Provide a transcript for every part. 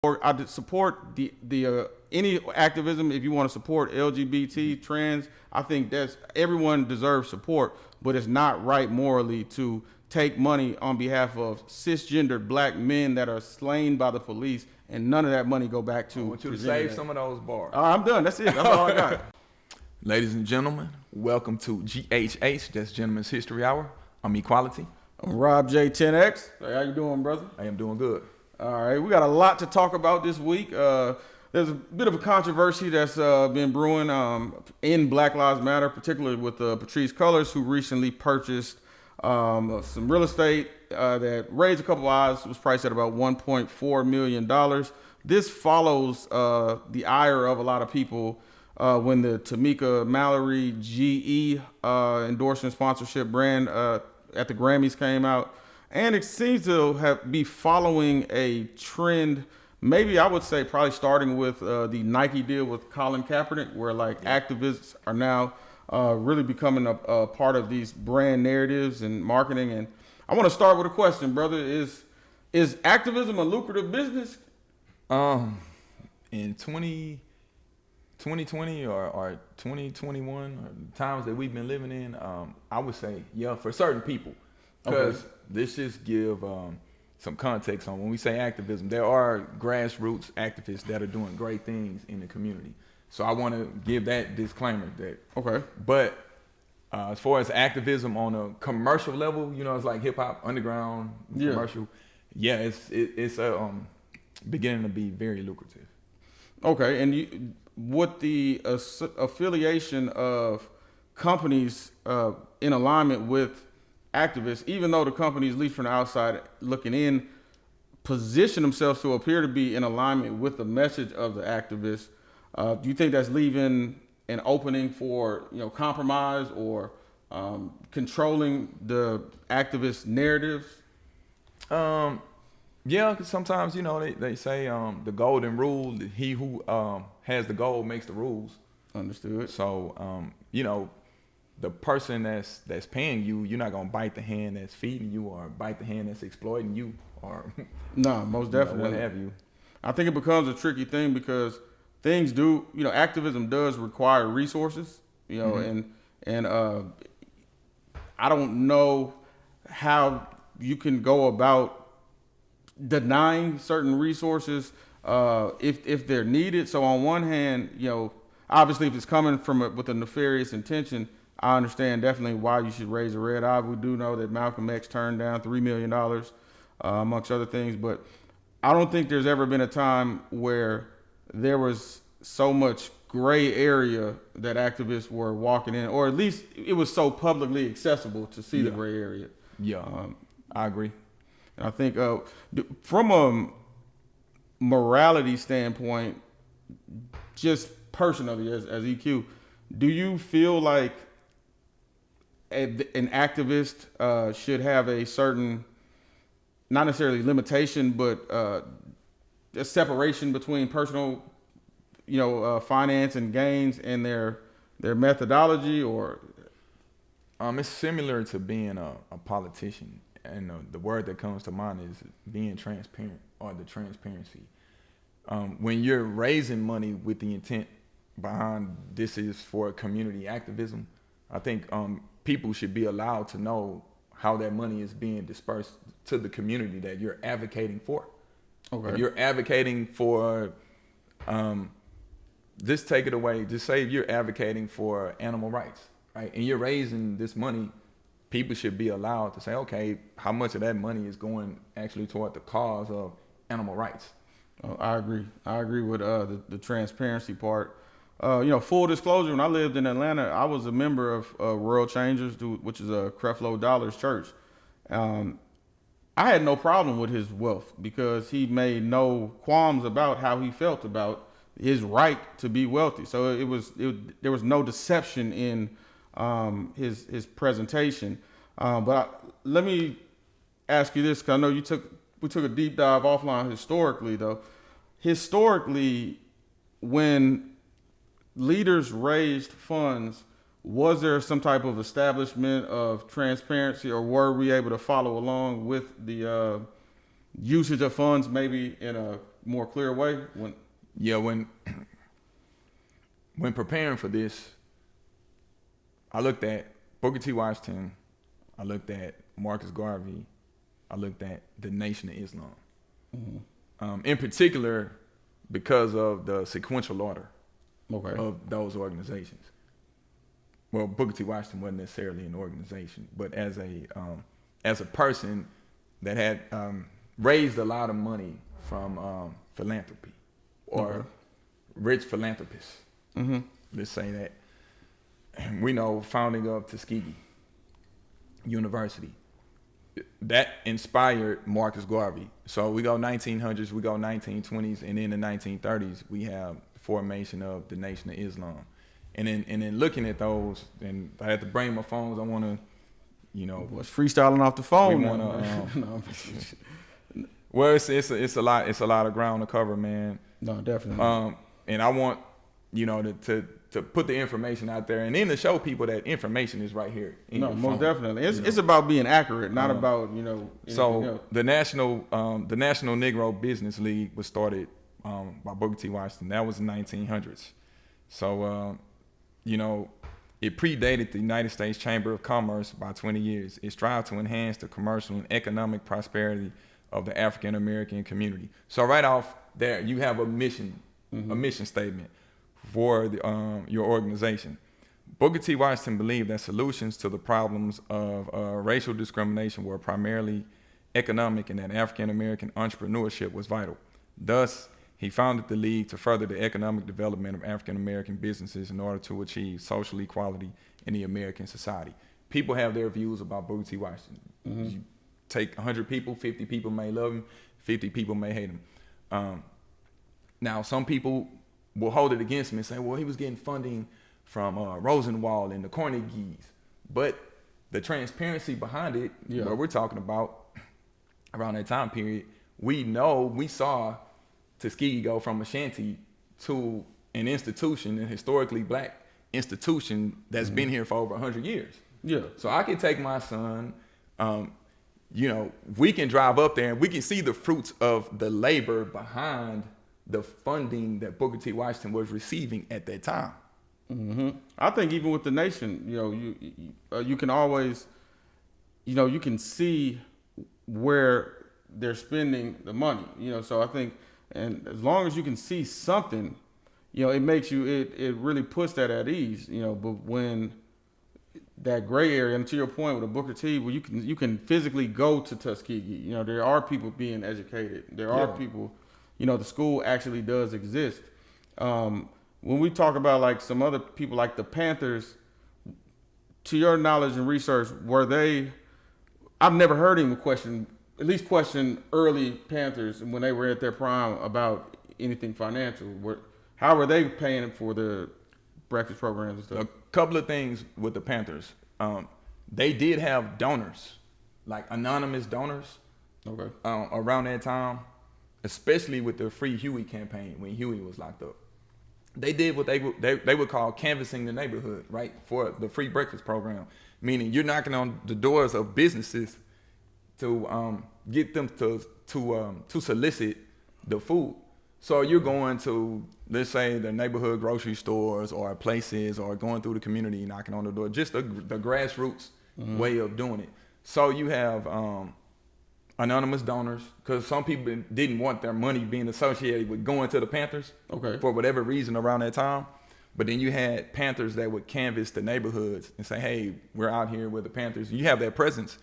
Or I support the any activism. If you want to support LGBT trans, I think that's everyone deserves support, but it's not right morally to take money on behalf of cisgendered black men that are slain by the police, and none of that money go back to. I want you to save some of those bars. I'm done. That's it. That's all I got. Ladies and gentlemen, welcome to GHH. That's Gentlemen's History Hour. I'm Equality. I'm Rob J 10X. Hey, how you doing, brother? I am doing good. All right, we got a lot to talk about this week. There's a bit of a controversy that's been brewing in Black Lives Matter, particularly with Patrisse Cullors, who recently purchased some real estate that raised a couple of eyes. It was priced at about $1.4 million. This follows the ire of a lot of people when the Tamika Mallory GE endorsement sponsorship brand at the Grammys came out. And it seems to be following a trend, maybe I would say probably starting with the Nike deal with Colin Kaepernick, where activists are now really becoming a part of these brand narratives and marketing. And I want to start with a question, brother. Is activism a lucrative business? In 2020 or 2021, or the times that we've been living in, I would say, yeah, for certain people. Because this just give some context on when we say activism, there are grassroots activists that are doing great things in the community. So I want to give that disclaimer that. Okay. But as far as activism on a commercial level, it's like hip hop, underground, commercial. Yeah, it's beginning to be very lucrative. Okay, and with the affiliation of companies in alignment with activists, even though the companies, at least from the outside looking in, position themselves to appear to be in alignment with the message of the activists, do you think that's leaving an opening for compromise or controlling the activist narratives? Yeah, because sometimes they say the golden rule: he who has the gold makes the rules. Understood. So the person that's paying you, you're not gonna bite the hand that's feeding you or bite the hand that's exploiting you, or no, most definitely. What have you. I think it becomes a tricky thing because things do, activism does require resources, and I don't know how you can go about denying certain resources if they're needed. So on one hand, obviously if it's coming from with a nefarious intention, I understand definitely why you should raise a red eye. We do know that Malcolm X turned down $3 million, amongst other things. But I don't think there's ever been a time where there was so much gray area that activists were walking in, or at least it was so publicly accessible to see the gray area. Yeah, I agree. And I think from a morality standpoint, just personally as EQ, do you feel like an activist should have a certain, not necessarily limitation, but a separation between personal, finance and gains and their methodology? Or it's similar to being a politician, and the word that comes to mind is being transparent, or the transparency. When you're raising money with the intent behind this is for community activism, I think people should be allowed to know how that money is being dispersed to the community that you're advocating for. Okay. If you're advocating for, just take it away. Just say if you're advocating for animal rights, right? And you're raising this money, people should be allowed to say, okay, how much of that money is going actually toward the cause of animal rights? I agree. I agree with the transparency part. Full disclosure, when I lived in Atlanta, I was a member of World Changers, which is a Creflo Dollar's church. I had no problem with his wealth because he made no qualms about how he felt about his right to be wealthy. So there was no deception in his presentation. Let me ask you this, because I know we took a deep dive offline historically, though. Historically, when leaders raised funds, was there some type of establishment of transparency, or were we able to follow along with the usage of funds maybe in a more clear way? When preparing for this, I looked at Booker T. Washington, I looked at Marcus Garvey, I looked at the Nation of Islam. In particular, because of the sequential order of those organizations. Well, Booker T. Washington wasn't necessarily an organization, but as a person that had raised a lot of money from philanthropy or rich philanthropists. Let's say that. We know founding of Tuskegee University. That inspired Marcus Garvey. So we go 1900s, we go 1920s, and in the 1930s, we have the formation of the Nation of Islam. And then looking at those, and I had to bring my phones. I want to, was freestyling off the phone. We want to. Well, it's a lot. It's a lot of ground to cover, man. No, definitely. And I want, to put the information out there, and then to show people that information is right here. No, most definitely. It's about being accurate, not about So else. the National Negro Business League was started by Booker T. Washington. That was the 1900s. So it predated the United States Chamber of Commerce by 20 years. It strived to enhance the commercial and economic prosperity of the African American community. So right off there, you have a mission statement for your organization. Booker T. Washington believed that solutions to the problems of racial discrimination were primarily economic and that African American entrepreneurship was vital. Thus, he founded the League to further the economic development of African American businesses in order to achieve social equality in the American society. People have their views about Booker T. Washington. You take 100 people, 50 people may love him, 50 people may hate him. Now, some people will hold it against him and say, well, he was getting funding from Rosenwald and the Carnegies. But the transparency behind it, what we're talking about around that time period, we saw Tuskegee go from a shanty to an institution, a historically black institution that's been here for over 100 years. Yeah. So I can take my son, we can drive up there and we can see the fruits of the labor behind the funding that Booker T. Washington was receiving at that time. I think even with the nation, you can always, you can see where they're spending the money. So I think, and as long as you can see something, it makes you, it really puts that at ease. But when that gray area, and to your point with the Booker T, where you can physically go to Tuskegee. There are people being educated. There are people. The school actually does exist. When we talk about like some other people like the Panthers, to your knowledge and research, were they, I've never heard him question early Panthers when they were at their prime about anything financial. How were they paying for the breakfast programs and stuff? A couple of things with the Panthers. They did have donors, like anonymous donors around that time. Especially with the Free Huey campaign when Huey was locked up. They did what they would call canvassing the neighborhood, right, for the free breakfast program, meaning you're knocking on the doors of businesses to get them to solicit the food. So you're going to, let's say, the neighborhood grocery stores or places or going through the community knocking on the door, just the grassroots way of doing it. So you have anonymous donors, because some people didn't want their money being associated with going to the Panthers for whatever reason around that time. But then you had Panthers that would canvass the neighborhoods and say, hey, we're out here with the Panthers. You have that presence,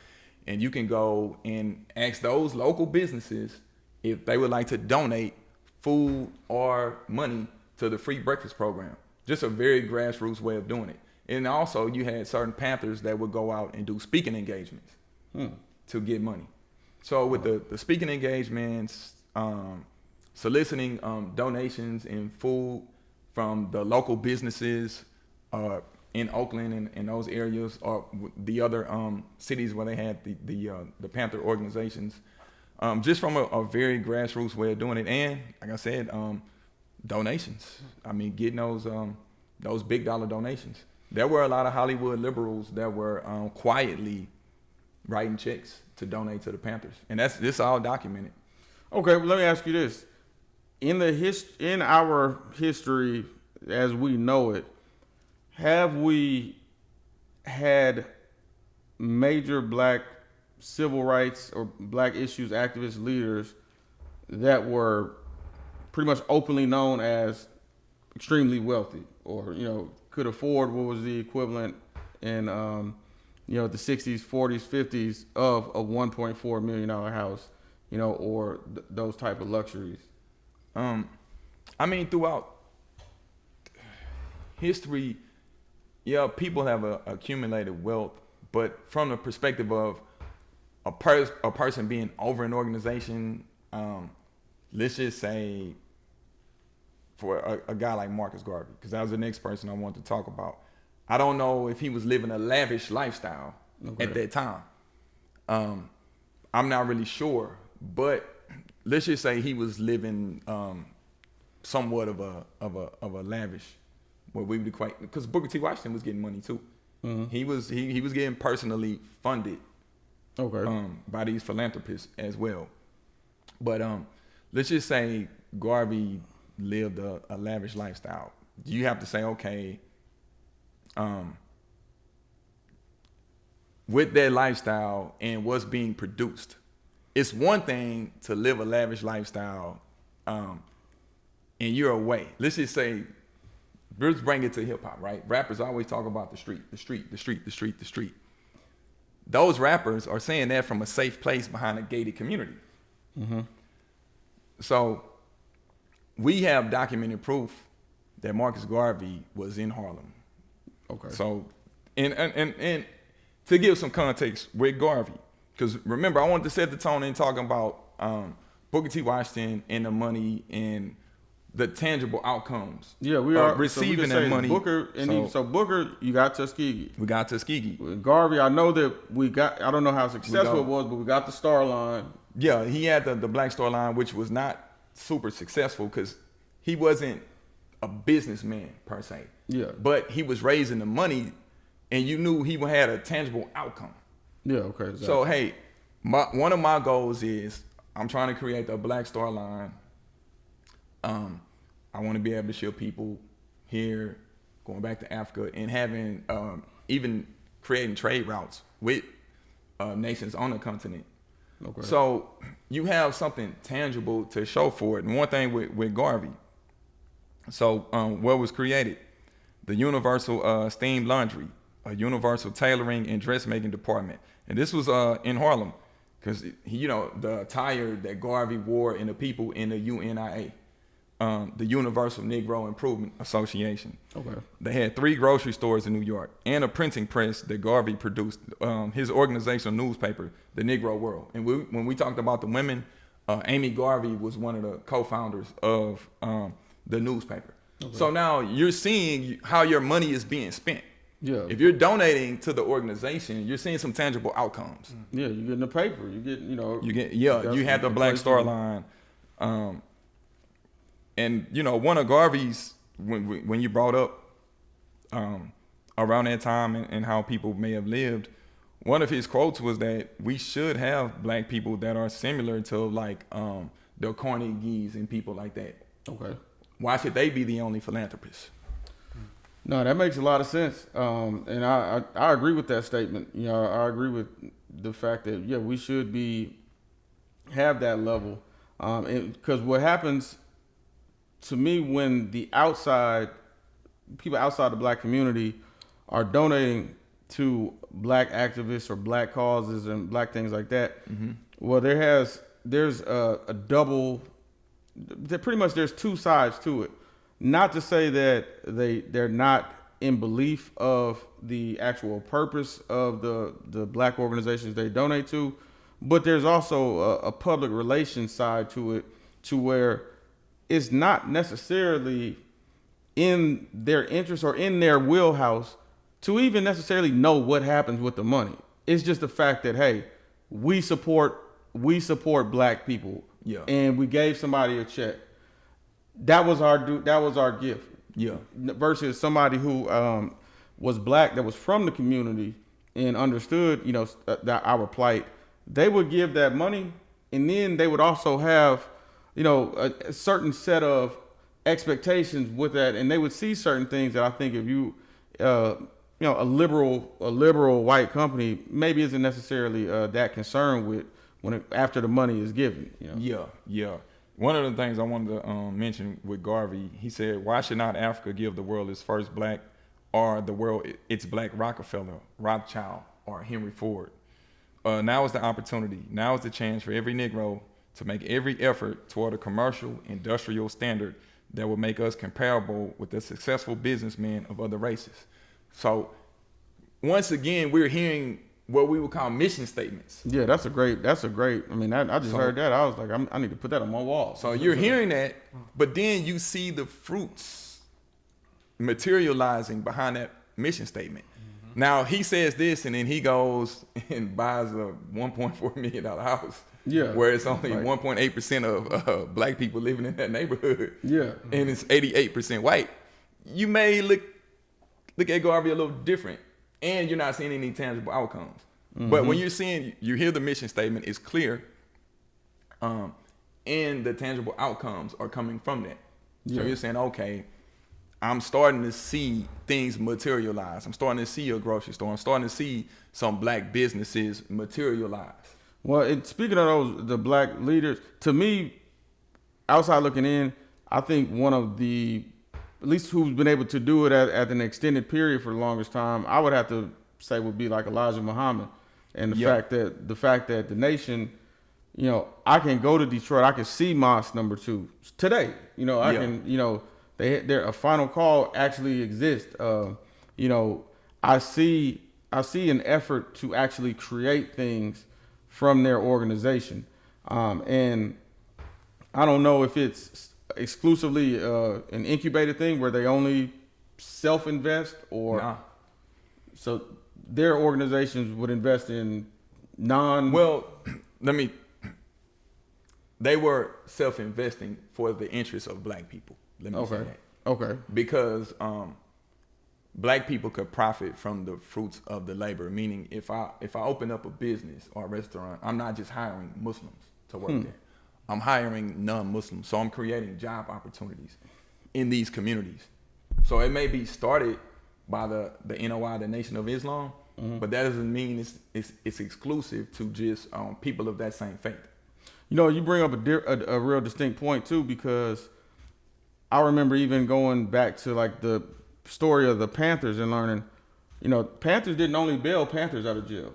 and you can go and ask those local businesses if they would like to donate food or money to the free breakfast program. Just a very grassroots way of doing it. And also you had certain Panthers that would go out and do speaking engagements to get money. So with the speaking engagements, soliciting donations in food from the local businesses in Oakland and those areas, or the other cities where they had the Panther organizations, just from a very grassroots way of doing it. And like I said, donations. I mean, getting those big dollar donations. There were a lot of Hollywood liberals that were quietly writing checks to donate to the Panthers, and this all documented. Okay, well, let me ask you this: in our history as we know it, have we had major black civil rights or black issues activist leaders that were pretty much openly known as extremely wealthy, or could afford what was the equivalent in the 60s, 40s, 50s of a $1.4 million house, or those type of luxuries? I mean, throughout history, people have accumulated wealth, but from the perspective of a person being over an organization, let's just say for a guy like Marcus Garvey, because that was the next person I wanted to talk about. I don't know if he was living a lavish lifestyle at that time. I'm not really sure, but let's just say he was living somewhat of a lavish, what we would equate, because Booker T. Washington was getting money too. Mm-hmm. He was getting personally funded by these philanthropists as well. But let's just say Garvey lived a lavish lifestyle. You have to say, okay, with that lifestyle and what's being produced, it's one thing to live a lavish lifestyle and you're away. Let's just say, let's bring it to hip hop, right? Rappers always talk about the street, the street, the street, the street, the street. Those rappers are saying that from a safe place behind a gated community. Mm-hmm. So we have documented proof that Marcus Garvey was in Harlem. Okay. So, and to give some context with Garvey, because remember, I wanted to set the tone in talking about Booker T. Washington and the money and the tangible outcomes. Yeah, we are receiving that money. Booker Booker, you got Tuskegee. We got Tuskegee. With Garvey, I know that we got. I don't know how successful it was, but we got the Star Line. Yeah, he had the Black Star Line, which was not super successful because he wasn't a businessman per se. Yeah. But he was raising the money, and you knew he had a tangible outcome. Yeah. Okay. Exactly. So hey, one of my goals is I'm trying to create the Black Star Line. I want to be able to show people here, going back to Africa, and having even creating trade routes with nations on the continent. Okay. So you have something tangible to show for it. And one thing with Garvey, so what was created? The Universal Steam Laundry, a Universal Tailoring and Dressmaking Department. And this was in Harlem, because the attire that Garvey wore and the people in the UNIA. The Universal Negro Improvement Association. Okay. They had 3 grocery stores in New York and a printing press that Garvey produced, his organizational newspaper, The Negro World. And when we talked about the women, Amy Garvey was one of the co-founders of the newspaper. Okay. So now you're seeing how your money is being spent. Yeah. If you're donating to the organization, you're seeing some tangible outcomes. Yeah, you get in the paper. You had the Black Star Line. And one of Garvey's, when you brought up around that time and how people may have lived, one of his quotes was that we should have black people that are similar to like the Carnegies and people like that. Okay. Why should they be the only philanthropists? No, that makes a lot of sense, and I agree with that statement. I agree with the fact that we should have that level, because what happens to me when the people outside the black community are donating to black activists or black causes and black things like that, mm-hmm. Well, there's a double. Pretty much, there's 2 sides to it. Not to say that they're not in belief of the actual purpose of the black organizations they donate to, but there's also a public relations side to it, to where it's not necessarily in their interest or in their wheelhouse to even necessarily know what happens with the money. It's just the fact that, hey, we support black people. Yeah. And we gave somebody a check. That was our gift. Yeah. Versus somebody who was black, that was from the community and understood, that our plight. They would give that money, and then they would also have a certain set of expectations with that, and they would see certain things that I think if you, a liberal white company maybe isn't necessarily that concerned with after the money is given. Yeah. One of the things I wanted to mention with Garvey, he said, "Why should not Africa give the world its first black, or the world its black Rockefeller, Rothschild, or Henry Ford? Now is the opportunity. Now is the chance for every Negro to make every effort toward a commercial, industrial standard that will make us comparable with the successful businessmen of other races." So, once again, we're hearing what we would call mission statements. Yeah, that's a great. I mean, I just heard that. I was like, I need to put that on my wall. So you're hearing that, but then you see the fruits materializing behind that mission statement. Mm-hmm. Now he says this, and then he goes and buys a $1.4 million house. Yeah, where it's only 1.8% of black people living in that neighborhood. Yeah, and it's 88% white. You may look at Garvey a little different, and you're not seeing any tangible outcomes. Mm-hmm. But when you hear the mission statement, it's clear, and the tangible outcomes are coming from that. Yeah. So you're saying, okay, I'm starting to see things materialize. I'm starting to see a grocery store. I'm starting to see some black businesses materialize. Well, speaking of the black leaders, to me, outside looking in, I think one of the, at least who's been able to do it at an extended period for the longest time, I would have to say would be like Elijah Muhammad. And the fact that the nation, I can go to Detroit, I can see Mosque number 2 today. I can, a final call actually exists. I see an effort to actually create things from their organization. And I don't know if it's exclusively an incubated thing where they only self-invest or so their organizations would invest in they were self-investing for the interests of black people. Let me say that. Okay. Because black people could profit from the fruits of the labor. Meaning, if I open up a business or a restaurant, I'm not just hiring Muslims to work there. I'm hiring non-Muslims. So I'm creating job opportunities in these communities. So it may be started by the NOI, the Nation of Islam, but that doesn't mean it's exclusive to just people of that same faith. You bring up a real distinct point too, because I remember even going back to like the story of the Panthers and learning, Panthers didn't only bail Panthers out of jail.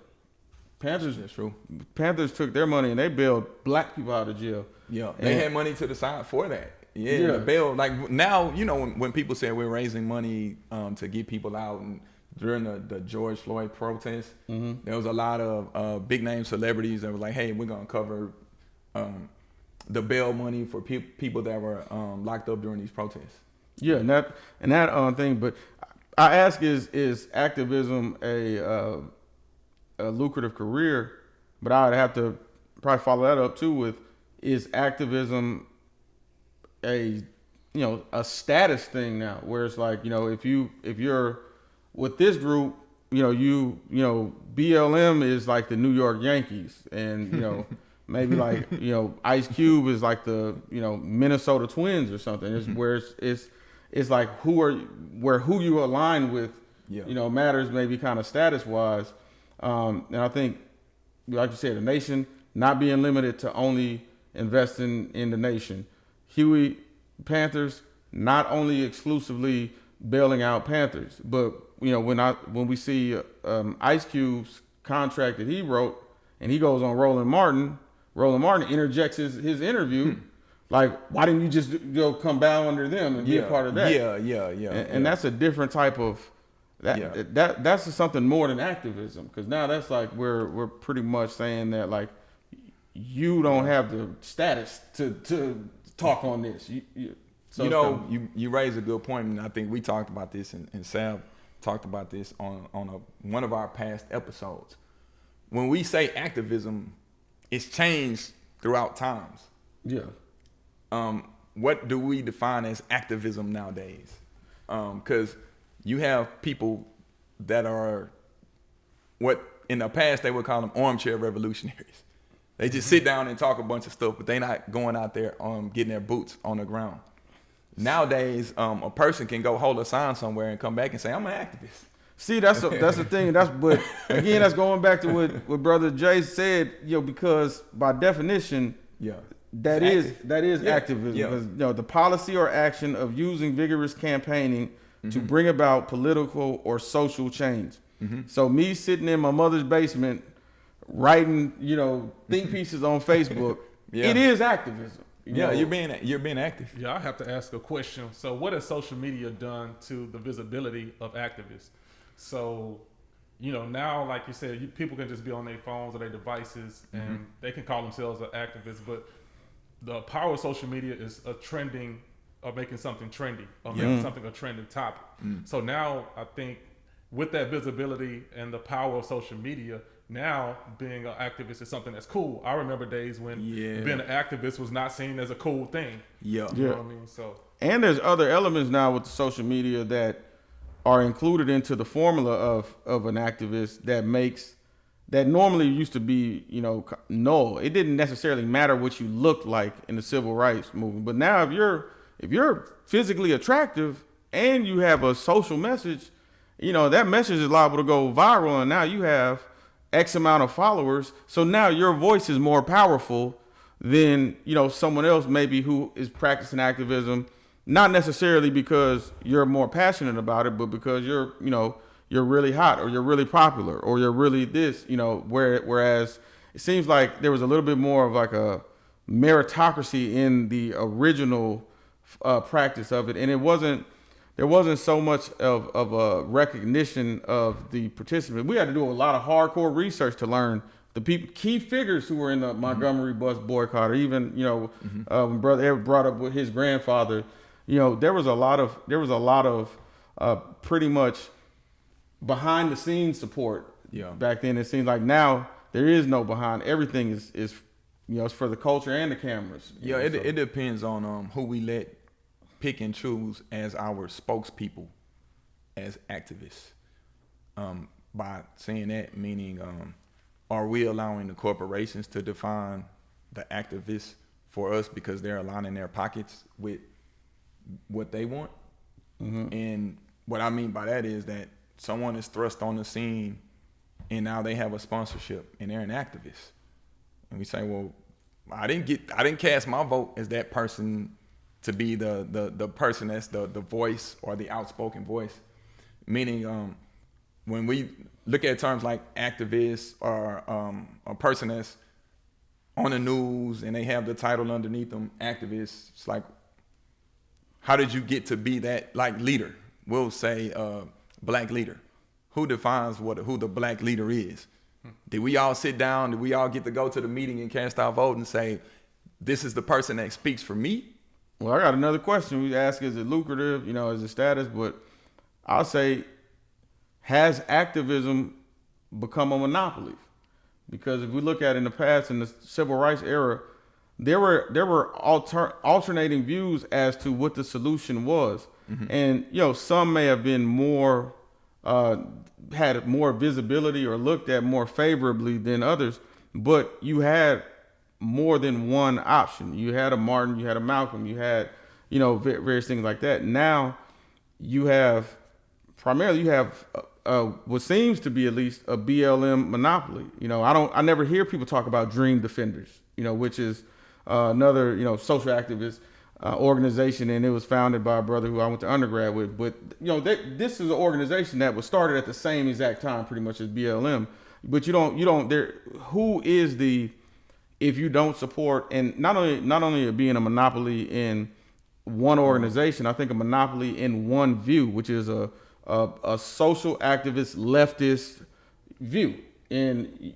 That's true. Panthers took their money and they bailed black people out of jail. Yeah, they had money to the side for that. Yeah. The bail, like now, when people say we're raising money to get people out, and during the George Floyd protest, there was a lot of big name celebrities that were like, hey, we're gonna cover the bail money for people that were locked up during these protests. Yeah, and that thing. But I ask, is activism a lucrative career? But I would have to probably follow that up too with, is activism a status thing now, where it's like, if you're with this group, BLM is like the New York Yankees, and maybe like Ice Cube is like the Minnesota Twins or something. It's where it's like who you align with, matters maybe kind of status wise. And I think, like you said, the nation not being limited to only investing in the nation. Huey Panthers not only exclusively bailing out Panthers, but when we see Ice Cube's contract that he wrote, and he goes on Roland Martin interjects his interview. Like, why didn't you just come bow under them and be a part of that? And that's a different type of that's something more than activism, because now that's like we're pretty much saying that like you don't have the status to talk on this. You raise a good point, and I think we talked about this, and Sav talked about this on one of our past episodes. When we say activism, it's changed throughout times. Yeah. What do we define as activism nowadays? Because you have people that are what in the past they would call them armchair revolutionaries. They just sit down and talk a bunch of stuff, but they not going out there getting their boots on the ground. Nowadays, a person can go hold a sign somewhere and come back and say, I'm an activist. See, that's the thing. But again, that's going back to what Brother Jay said. Because by definition, that is activism. Yeah. Because the policy or action of using vigorous campaigning to bring about political or social change. So me sitting in my mother's basement writing, think pieces on Facebook, it is activism. You're being active. Yeah, I have to ask a question. So what has social media done to the visibility of activists? So, now, like you said, people can just be on their phones or their devices and they can call themselves an activist, but the power of social media is making something trendy or making something a trending topic. So now I think with that visibility and the power of social media, now being an activist is something that's cool. I remember days when being an activist was not seen as a cool thing. You know what I mean? So, and there's other elements now with the social media that are included into the formula of an activist that normally used to be, null. It didn't necessarily matter what you looked like in the civil rights movement. But now if you're physically attractive and you have a social message, that message is liable to go viral, and now you have X amount of followers. So now your voice is more powerful than, someone else maybe who is practicing activism, not necessarily because you're more passionate about it, but because you're really hot or you're really popular or you're really this, whereas it seems like there was a little bit more of like a meritocracy in the original practice of it. And there wasn't so much of a recognition of the participant. We had to do a lot of hardcore research to learn the key figures who were in the Montgomery bus boycott, or even, when Brother Ed brought up with his grandfather, there was a lot of pretty much behind the scenes support back then. It seems like now there is no behind. Everything is it's for the culture and the cameras. It depends on who we let pick and choose as our spokespeople as activists. By saying that, meaning are we allowing the corporations to define the activists for us because they're aligning their pockets with what they want? And what I mean by that is that someone is thrust on the scene and now they have a sponsorship and they're an activist. And we say, well, I didn't cast my vote as that person to be the person that's the voice or the outspoken voice. Meaning when we look at terms like activist or a person that's on the news and they have the title underneath them, activist, it's like, how did you get to be that leader? We'll say black leader. Who defines who the black leader is? Did we all sit down? Did we all get to go to the meeting and cast our vote and say, this is the person that speaks for me? Well, I got another question. We ask, is it lucrative, as a status? But I'll say, has activism become a monopoly? Because if we look at in the past, in the civil rights era, there were alternating views as to what the solution was. And, some may have been more, had more visibility or looked at more favorably than others, but you had more than one option. You had a Martin, you had a Malcolm, you had, various things like that. Now you have what seems to be at least a BLM monopoly. I never hear people talk about Dream Defenders, which is another, social activist organization, and it was founded by a brother who I went to undergrad with. But this is an organization that was started at the same exact time, pretty much as BLM. But who is if you don't support, and not only it being a monopoly in one organization, I think a monopoly in one view, which is a social activist leftist view, and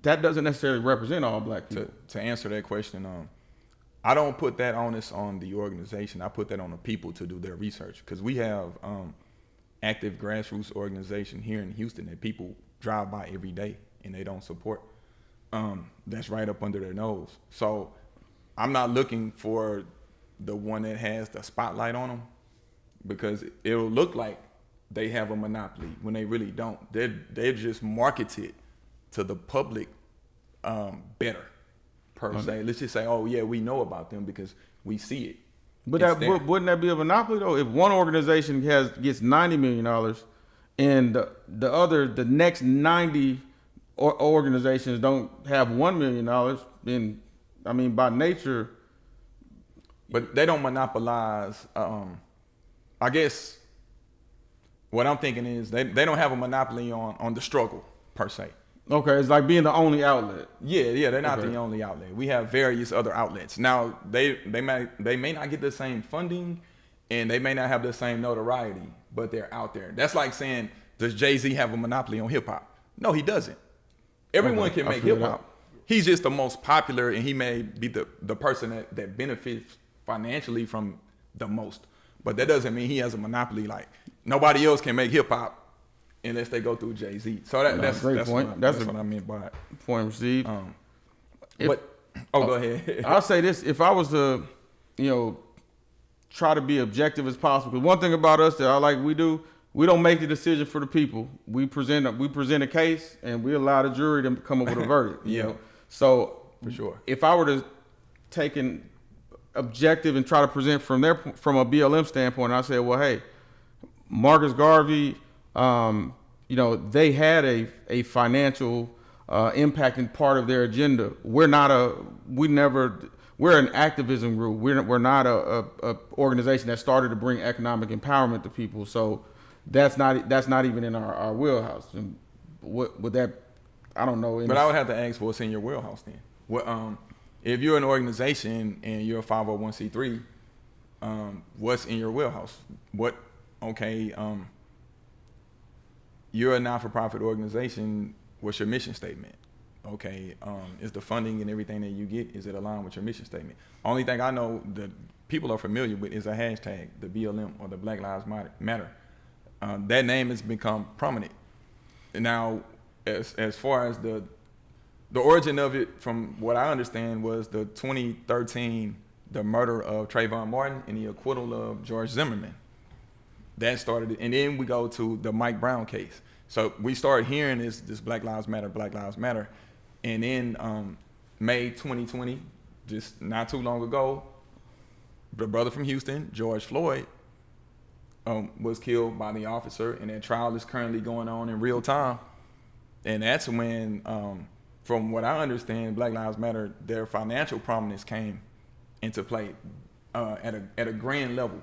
that doesn't necessarily represent all black people. To answer that question, I don't put that onus on the organization. I put that on the people to do their research, because we have active grassroots organization here in Houston that people drive by every day and they don't support. That's right up under their nose. So I'm not looking for the one that has the spotlight on them, because it'll look like they have a monopoly when they really don't. They're just marketed to the public better per se. Let's just say, oh yeah, we know about them because we see it. But wouldn't that be a monopoly though? If one organization gets $90 million and the next 90 organizations don't have $1 million, then I mean by nature. But they don't monopolize. I guess what I'm thinking is they don't have a monopoly on the struggle per se. Okay, it's like being the only outlet. Yeah, they're not the only outlet. We have various other outlets. Now they may not get the same funding, and they may not have the same notoriety, but they're out there. That's like saying, does Jay-Z have a monopoly on hip hop? No, he doesn't. Everyone can make hip hop. He's just the most popular, and he may be the person that benefits financially from the most. But that doesn't mean he has a monopoly. Like nobody else can make hip hop unless they go through Jay-Z. So that's a great point. That's what I meant by it. Point received. Go ahead. I'll say this: if I was to, try to be objective as possible. Because one thing about us that I like we don't make the decision for the people. We present a case and we allow the jury to come up with a verdict. You know? So for sure, if I were to take an objective and try to present from a BLM standpoint, I say, well, hey, Marcus Garvey. They had a financial impact and part of their agenda. We're an activism group. We're not a organization that started to bring economic empowerment to people. So that's not even in our wheelhouse. And what would that? I don't know. But I would have to ask what's in your wheelhouse then. What if you're an organization and you're a 501c3, what's in your wheelhouse? What? Okay. You're a not-for-profit organization. What's your mission statement? Okay, is the funding and everything that you get, is it aligned with your mission statement? Only thing I know that people are familiar with is a hashtag, the BLM or the Black Lives Matter. That name has become prominent. And now, as far as the origin of it, from what I understand, was the 2013, the murder of Trayvon Martin and the acquittal of George Zimmerman. That started it. And then we go to the Mike Brown case. So we started hearing this Black Lives Matter, Black Lives Matter. And in May 2020, just not too long ago, the brother from Houston, George Floyd, was killed by the officer, and that trial is currently going on in real time. And that's when, from what I understand, Black Lives Matter, their financial prominence came into play at a grand level.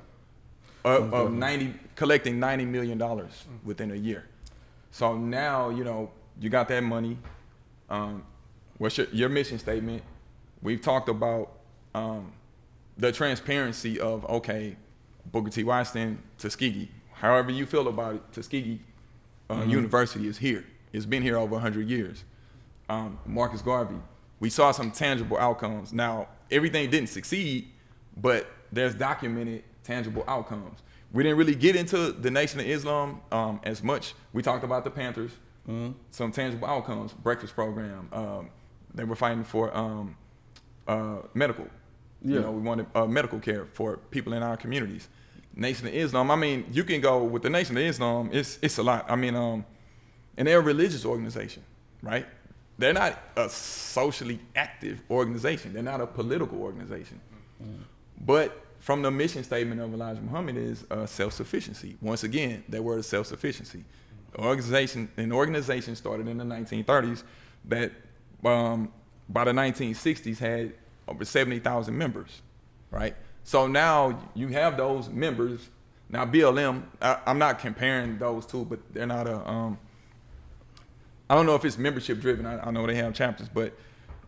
Of collecting $90 million within a year. So now, you got that money. What's your mission statement? We've talked about the transparency of, okay, Booker T. Washington, Tuskegee. However you feel about it, Tuskegee University is here. It's been here over 100 years. Marcus Garvey. We saw some tangible outcomes. Now, everything didn't succeed, but there's documented tangible outcomes. We didn't really get into the Nation of Islam as much. We talked about the Panthers, some tangible outcomes, breakfast program. They were fighting for medical. We wanted medical care for people in our communities. Nation of Islam, I mean, you can go with the Nation of Islam, it's a lot. I mean, and they're a religious organization, right? They're not a socially active organization. They're not a political organization. But from the mission statement of Elijah Muhammad is self-sufficiency. Once again, that word is self-sufficiency. An organization started in the 1930s that by the 1960s had over 70,000 members, right? So now you have those members. Now BLM, I'm not comparing those two, but they're not I don't know if it's membership driven. I know they have chapters, but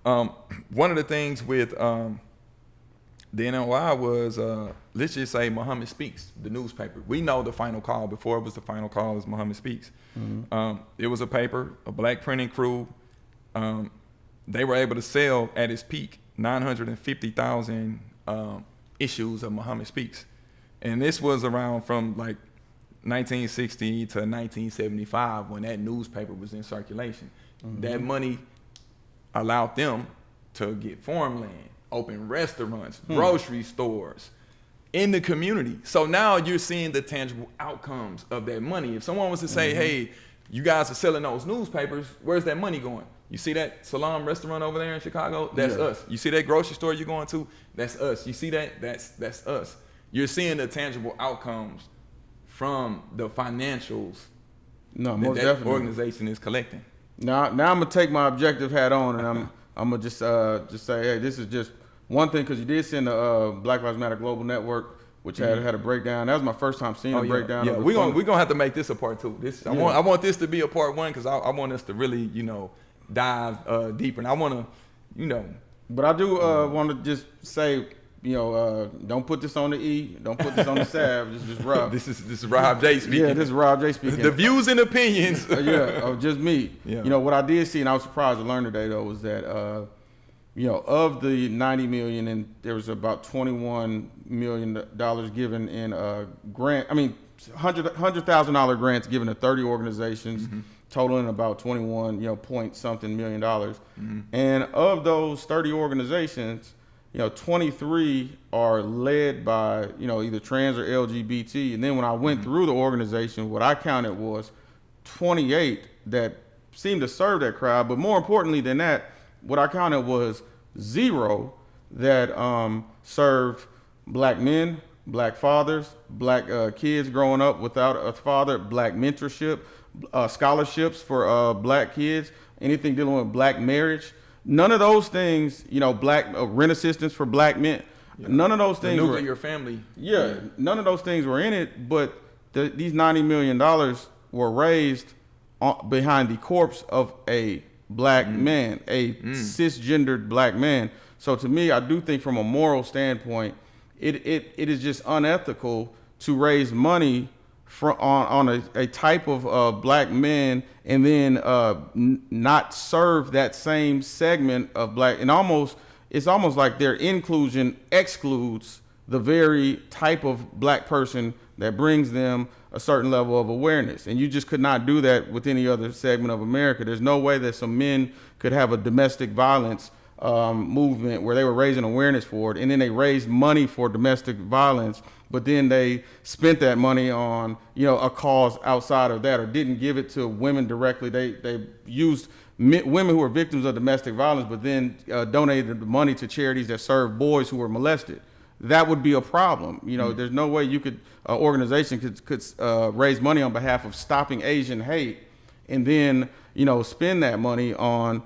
one of the things with the NLI was, let's just say Muhammad Speaks, the newspaper. We know the Final Call. Before it was the Final Call, is Muhammad Speaks. It was a paper, a black printing crew. They were able to sell at its peak 950,000 issues of Muhammad Speaks. And this was around from like 1960 to 1975 when that newspaper was in circulation. That money allowed them to get farmland, open restaurants, grocery stores in the community. So now you're seeing the tangible outcomes of that money. If someone was to say, hey, you guys are selling those newspapers, where's that money going? You see that Salam restaurant over there in Chicago? That's Yeah. us. You see that grocery store you're going to? That's us. You see that? That's us. You're seeing the tangible outcomes from the financials No, that most that definitely. organization is collecting. Now I'm gonna take my objective hat on, and I'm gonna just say, hey, this is just one thing, because you did send the Black Lives Matter Global Network, which had a breakdown. That was my first time seeing a breakdown. Yeah, of the we're fund. gonna have to make this a part 2. I want this to be a part 1 because I want us to really, dive deeper. And I want to, But I do want to just say, don't put this on the E, don't put this on the Sav. Just Rob. this is Rob J speaking. Yeah, this is Rob J speaking. The views and opinions. Of just me. Yeah. What I did see, and I was surprised to learn today, though, was that of the 90 million, and there was about $21 million given in grant. I mean, $100,000 grants given to 30 organizations, totaling about 21 point something million dollars. And of those 30 organizations, 23 are led by either trans or LGBT. And then when I went through the organization, what I counted was 28 that seemed to serve that crowd. But more importantly than that, what I counted was 0 that served black men, black fathers, black kids growing up without a father, black mentorship, scholarships for black kids, anything dealing with black marriage. None of those things, black rent assistance for black men. Yeah. None of those things. The nuclear family. Yeah, none of those things were in it. But these $90 million were raised behind the corpse of a black man, a cisgendered black man. So to me, I do think from a moral standpoint, it is just unethical to raise money on a type of black men and then not serve that same segment of black. And it's almost like their inclusion excludes the very type of black person that brings them a certain level of awareness. And you just could not do that with any other segment of America. There's no way that some men could have a domestic violence movement where they were raising awareness for it, and then they raised money for domestic violence, but then they spent that money on a cause outside of that, or didn't give it to women directly. They used women who were victims of domestic violence, but then donated the money to charities that serve boys who were molested. That would be a problem. There's no way you could organization could raise money on behalf of stopping Asian hate, and then spend that money on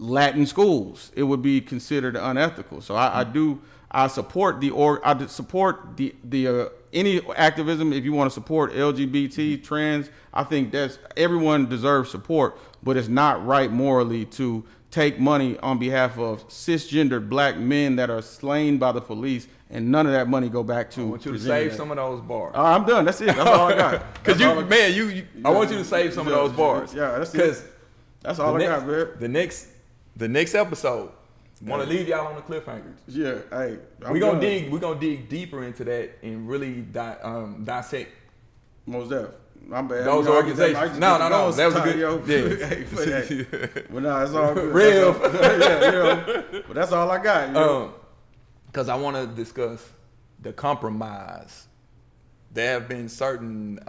Latin schools. It would be considered unethical. So I support the any activism. If you want to support LGBT, trans, I think everyone deserves support, but it's not right morally to take money on behalf of cisgendered black men that are slain by the police, and none of that money go back to. I want you to save some of those bars. I'm done. That's it. That's all I got. Because I want you to save some of those bars. Yeah, that's it. That's all I got, man. The next episode, want to leave y'all on the cliffhangers. Yeah, hey, we're gonna dig deeper into that and really dissect. Most definitely. I'm bad. Those organizations. No. That was a good. Yeah. Hey, but no, it's all good. Real. But that's all I got. Because I want to discuss the compromise. There have been certain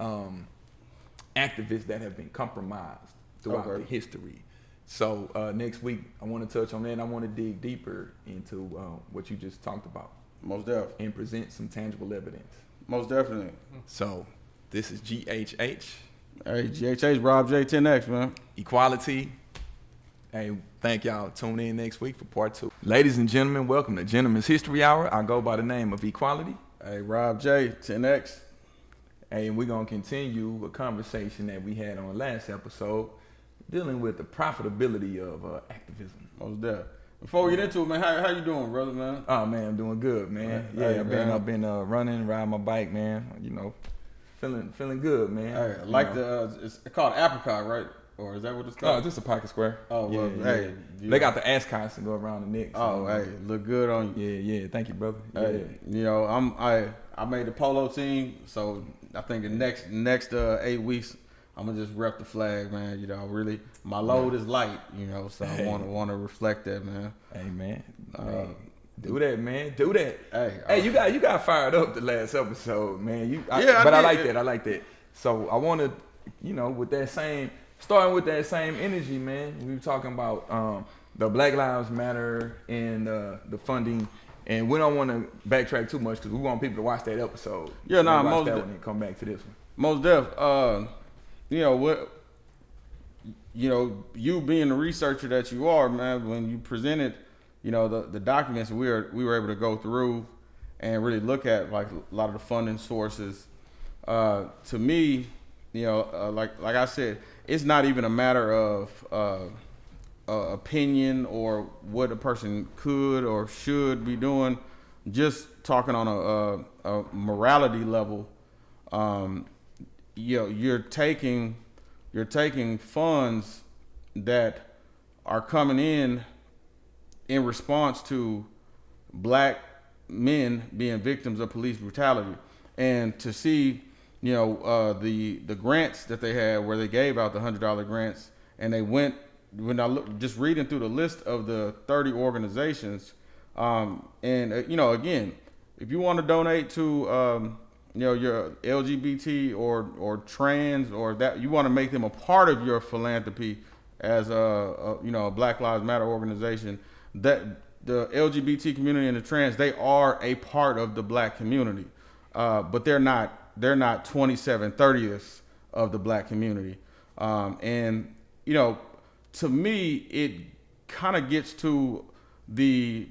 activists that have been compromised throughout the history. So next week, I want to touch on that. And I want to dig deeper into what you just talked about. Most definitely. And present some tangible evidence. Most definitely. So this is GHH. Hey, GHH, Rob J, 10X, man. Equality. Hey, thank y'all. Tune in next week for part 2. Ladies and gentlemen, welcome to Gentleman's History Hour. I go by the name of Equality. Hey, Rob J, 10X. Hey, and we're going to continue a conversation that we had on the last episode dealing with the profitability of activism. Most definitely. Before we get into it, man, how you doing, brother, man? Oh, man, I'm doing good, man. Yeah, I've been running, riding my bike, man. Feeling good, man. Hey, I like it's called apricot, right? Or is that what it's called? Oh, just a pocket square. Oh, well, hey. They got the ascots to go around the neck. So, hey, look good on you. Yeah. Thank you, brother. Hey, I made the polo team, so I think the next 8 weeks, I'm gonna just rep the flag, man. Really, my load is light, so I want to reflect that, man. Hey, man. Do that, man. Do that. Hey, you got fired up the last episode, man. I like that. So I want to, with that same starting with that same energy, man. We were talking about the Black Lives Matter and the funding, and we don't want to backtrack too much because we want people to watch that episode. Yeah, nah, watch most that one and come back to this one. Most def. You know what? You know, you being the researcher that you are, man. When you presented, you know, the documents we were able to go through and really look at like a lot of the funding sources. To me, you know, like I said, it's not even a matter of opinion or what a person could or should be doing. Just talking on a morality level, you know, you're taking funds that are coming in response to black men being victims of police brutality, and to see, you know, the grants that they had where they gave out the $100 grants, and they went, when I look, just reading through the list of the 30 organizations, you know, again, if you want to donate to you know, your LGBT or trans, or that you want to make them a part of your philanthropy as you know, a Black Lives Matter organization, that the LGBT community and the trans, they are a part of the black community, but they're not 27/30ths of the black community. And you know, to me, it kind of gets to the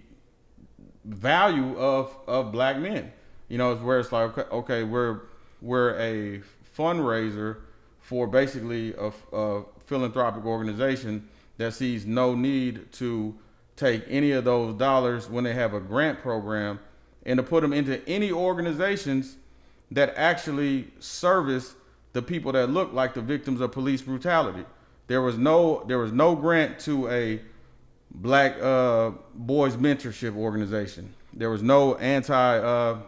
value of black men. You know, it's where it's like, okay, we're a fundraiser for basically a philanthropic organization that sees no need to take any of those dollars when they have a grant program and to put them into any organizations that actually service the people that look like the victims of police brutality. There was no grant to a black boys mentorship organization. There was no anti-gang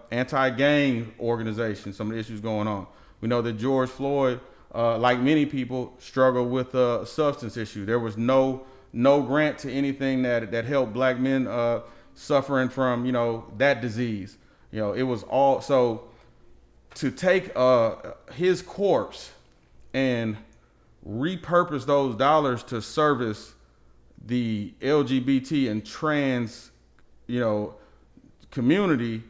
organization. Some of the issues going on. We know that George Floyd, like many people, struggled with a substance issue. There was no grant to anything that helped black men suffering from, you know, that disease. You know, it was all, so to take his corpse and repurpose those dollars to service the LGBT and trans, you know, community,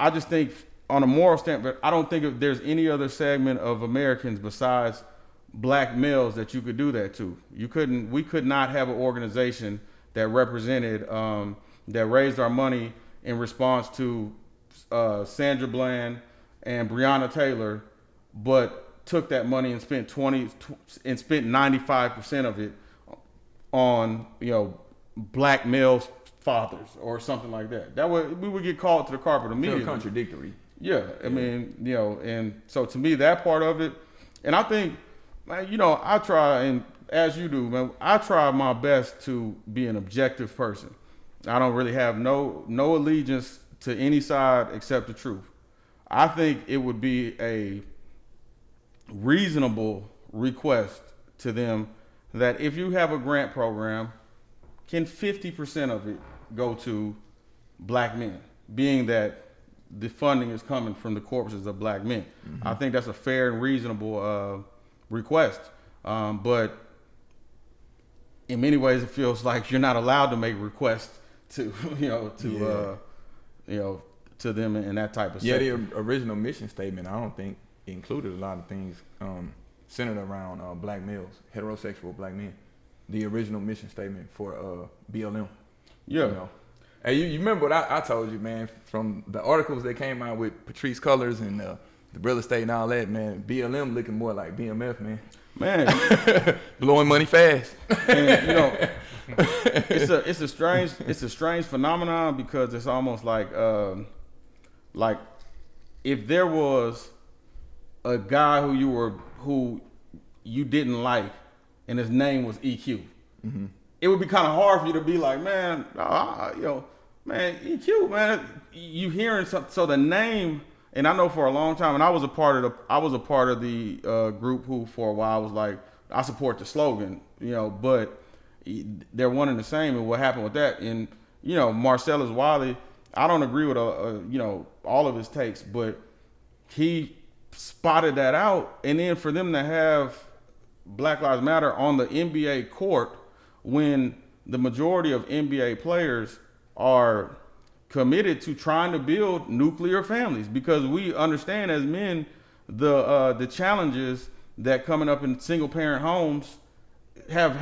I just think on a moral standpoint, I don't think there's any other segment of Americans besides black males that you could do that to. We could not have an organization that represented, that raised our money in response to Sandra Bland and Breonna Taylor, but took that money and spent 95% of it on, you know, black males fathers or something like that. That would, we would get called to the carpet immediately. Feel contradictory. Yeah, I mean, you know, and so to me, that part of it, and I think, man, you know, I try, and as you do, man, I try my best to be an objective person. I don't really have no allegiance to any side except the truth. I think it would be a reasonable request to them that if you have a grant program, can 50% of it go to black men, being that the funding is coming from the corpses of black men. Mm-hmm. I think that's a fair and reasonable request. But in many ways, it feels like you're not allowed to make requests to, to them in that type of sector. The original mission statement, I don't think included a lot of things centered around black males, heterosexual black men. The original mission statement for BLM. Yeah. You know? Hey, you remember what I told you, man, from the articles that came out with Patrice Cullors and the real estate and all that, man. BLM looking more like BMF, man. Man, blowing money fast. And, you know, it's a strange phenomenon, because it's almost like if there was a guy who you didn't like, and his name was EQ. Mm-hmm. It would be kind of hard for you to be like, man, EQ, man. You hearing something? So the name, and I know for a long time, and I was a part of the group who for a while was like, I support the slogan, you know, but they're one and the same. And what happened with that? And you know, Marcellus Wiley, I don't agree with all of his takes, but he spotted that out, and then for them to have Black Lives Matter on the NBA court when the majority of NBA players are committed to trying to build nuclear families, because we understand as men the challenges that coming up in single parent homes have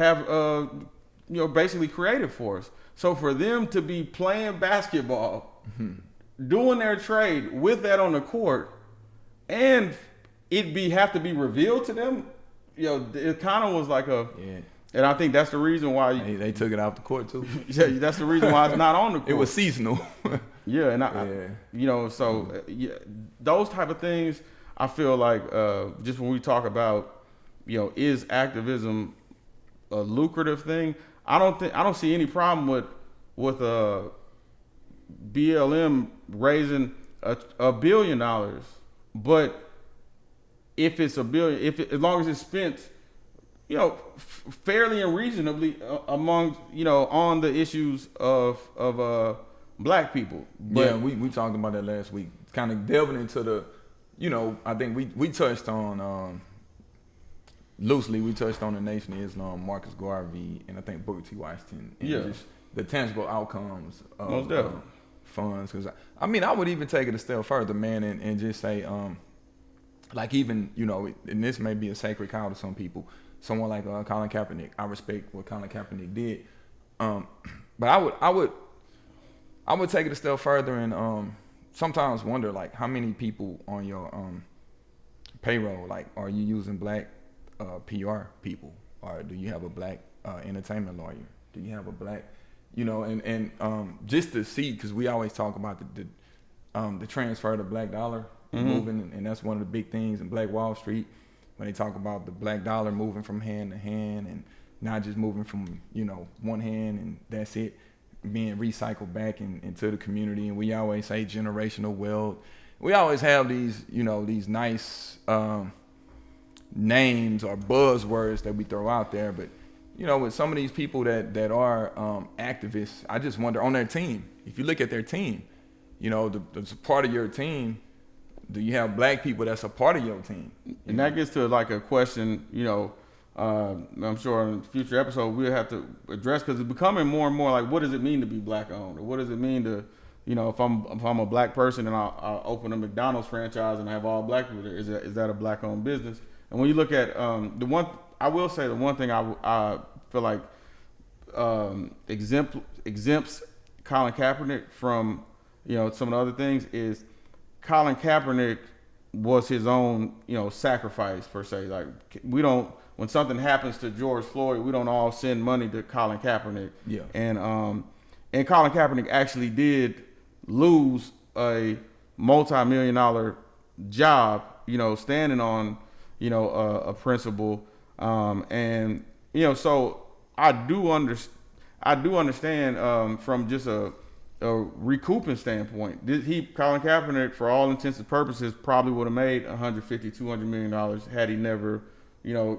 basically created for us. So for them to be playing basketball, doing their trade with that on the court, and have to be revealed to them, it kind of was like and I think that's the reason why they took it off the court too. Yeah, that's the reason why it's not on the court. It was seasonal. Yeah, and those type of things, I feel like just when we talk about, is activism a lucrative thing? I don't see any problem with BLM raising $1 billion, but if it's $1 billion, as long as it's spent, fairly and reasonably among, on the issues of black people. But yeah, we talked about that last week, kind of delving into the, I think we touched on, loosely, we touched on the Nation of Islam, Marcus Garvey, and I think Booker T. Washington, and just the tangible outcomes of funds. Because I would even take it a step further, man, and just say, like even, and this may be a sacred cow to some people, someone like Colin Kaepernick. I respect what Colin Kaepernick did, but I would take it a step further and sometimes wonder, like, how many people on your payroll, like, are you using black PR people, or do you have a black entertainment lawyer? Do you have a black, and just to see, because we always talk about the transfer of the black dollar moving, and that's one of the big things in Black Wall Street, when they talk about the black dollar moving from hand to hand and not just moving from, one hand and that's it, being recycled back into the community. And we always say generational wealth. We always have these, these nice names or buzzwords that we throw out there. But, with some of these people that are activists, I just wonder, on their team, if you look at their team, the part of your team, do you have black people that's a part of your team? And that gets to like a question, I'm sure in a future episode we'll have to address, because it's becoming more and more like, what does it mean to be black owned? Or what does it mean to, if I'm a black person and I'll open a McDonald's franchise and I have all black people there, is that a black owned business? And when you look at the one thing I feel like exempts Colin Kaepernick from, some of the other things is Colin Kaepernick was his own, sacrifice per se. Like, we don't, when something happens to George Floyd, we don't all send money to Colin Kaepernick. Yeah. And Colin Kaepernick actually did lose a multi-million-dollar job, standing on, a principle. And so I do understand from just a recouping standpoint. Colin Kaepernick, for all intents and purposes, probably would have made $150-200 million had he never, had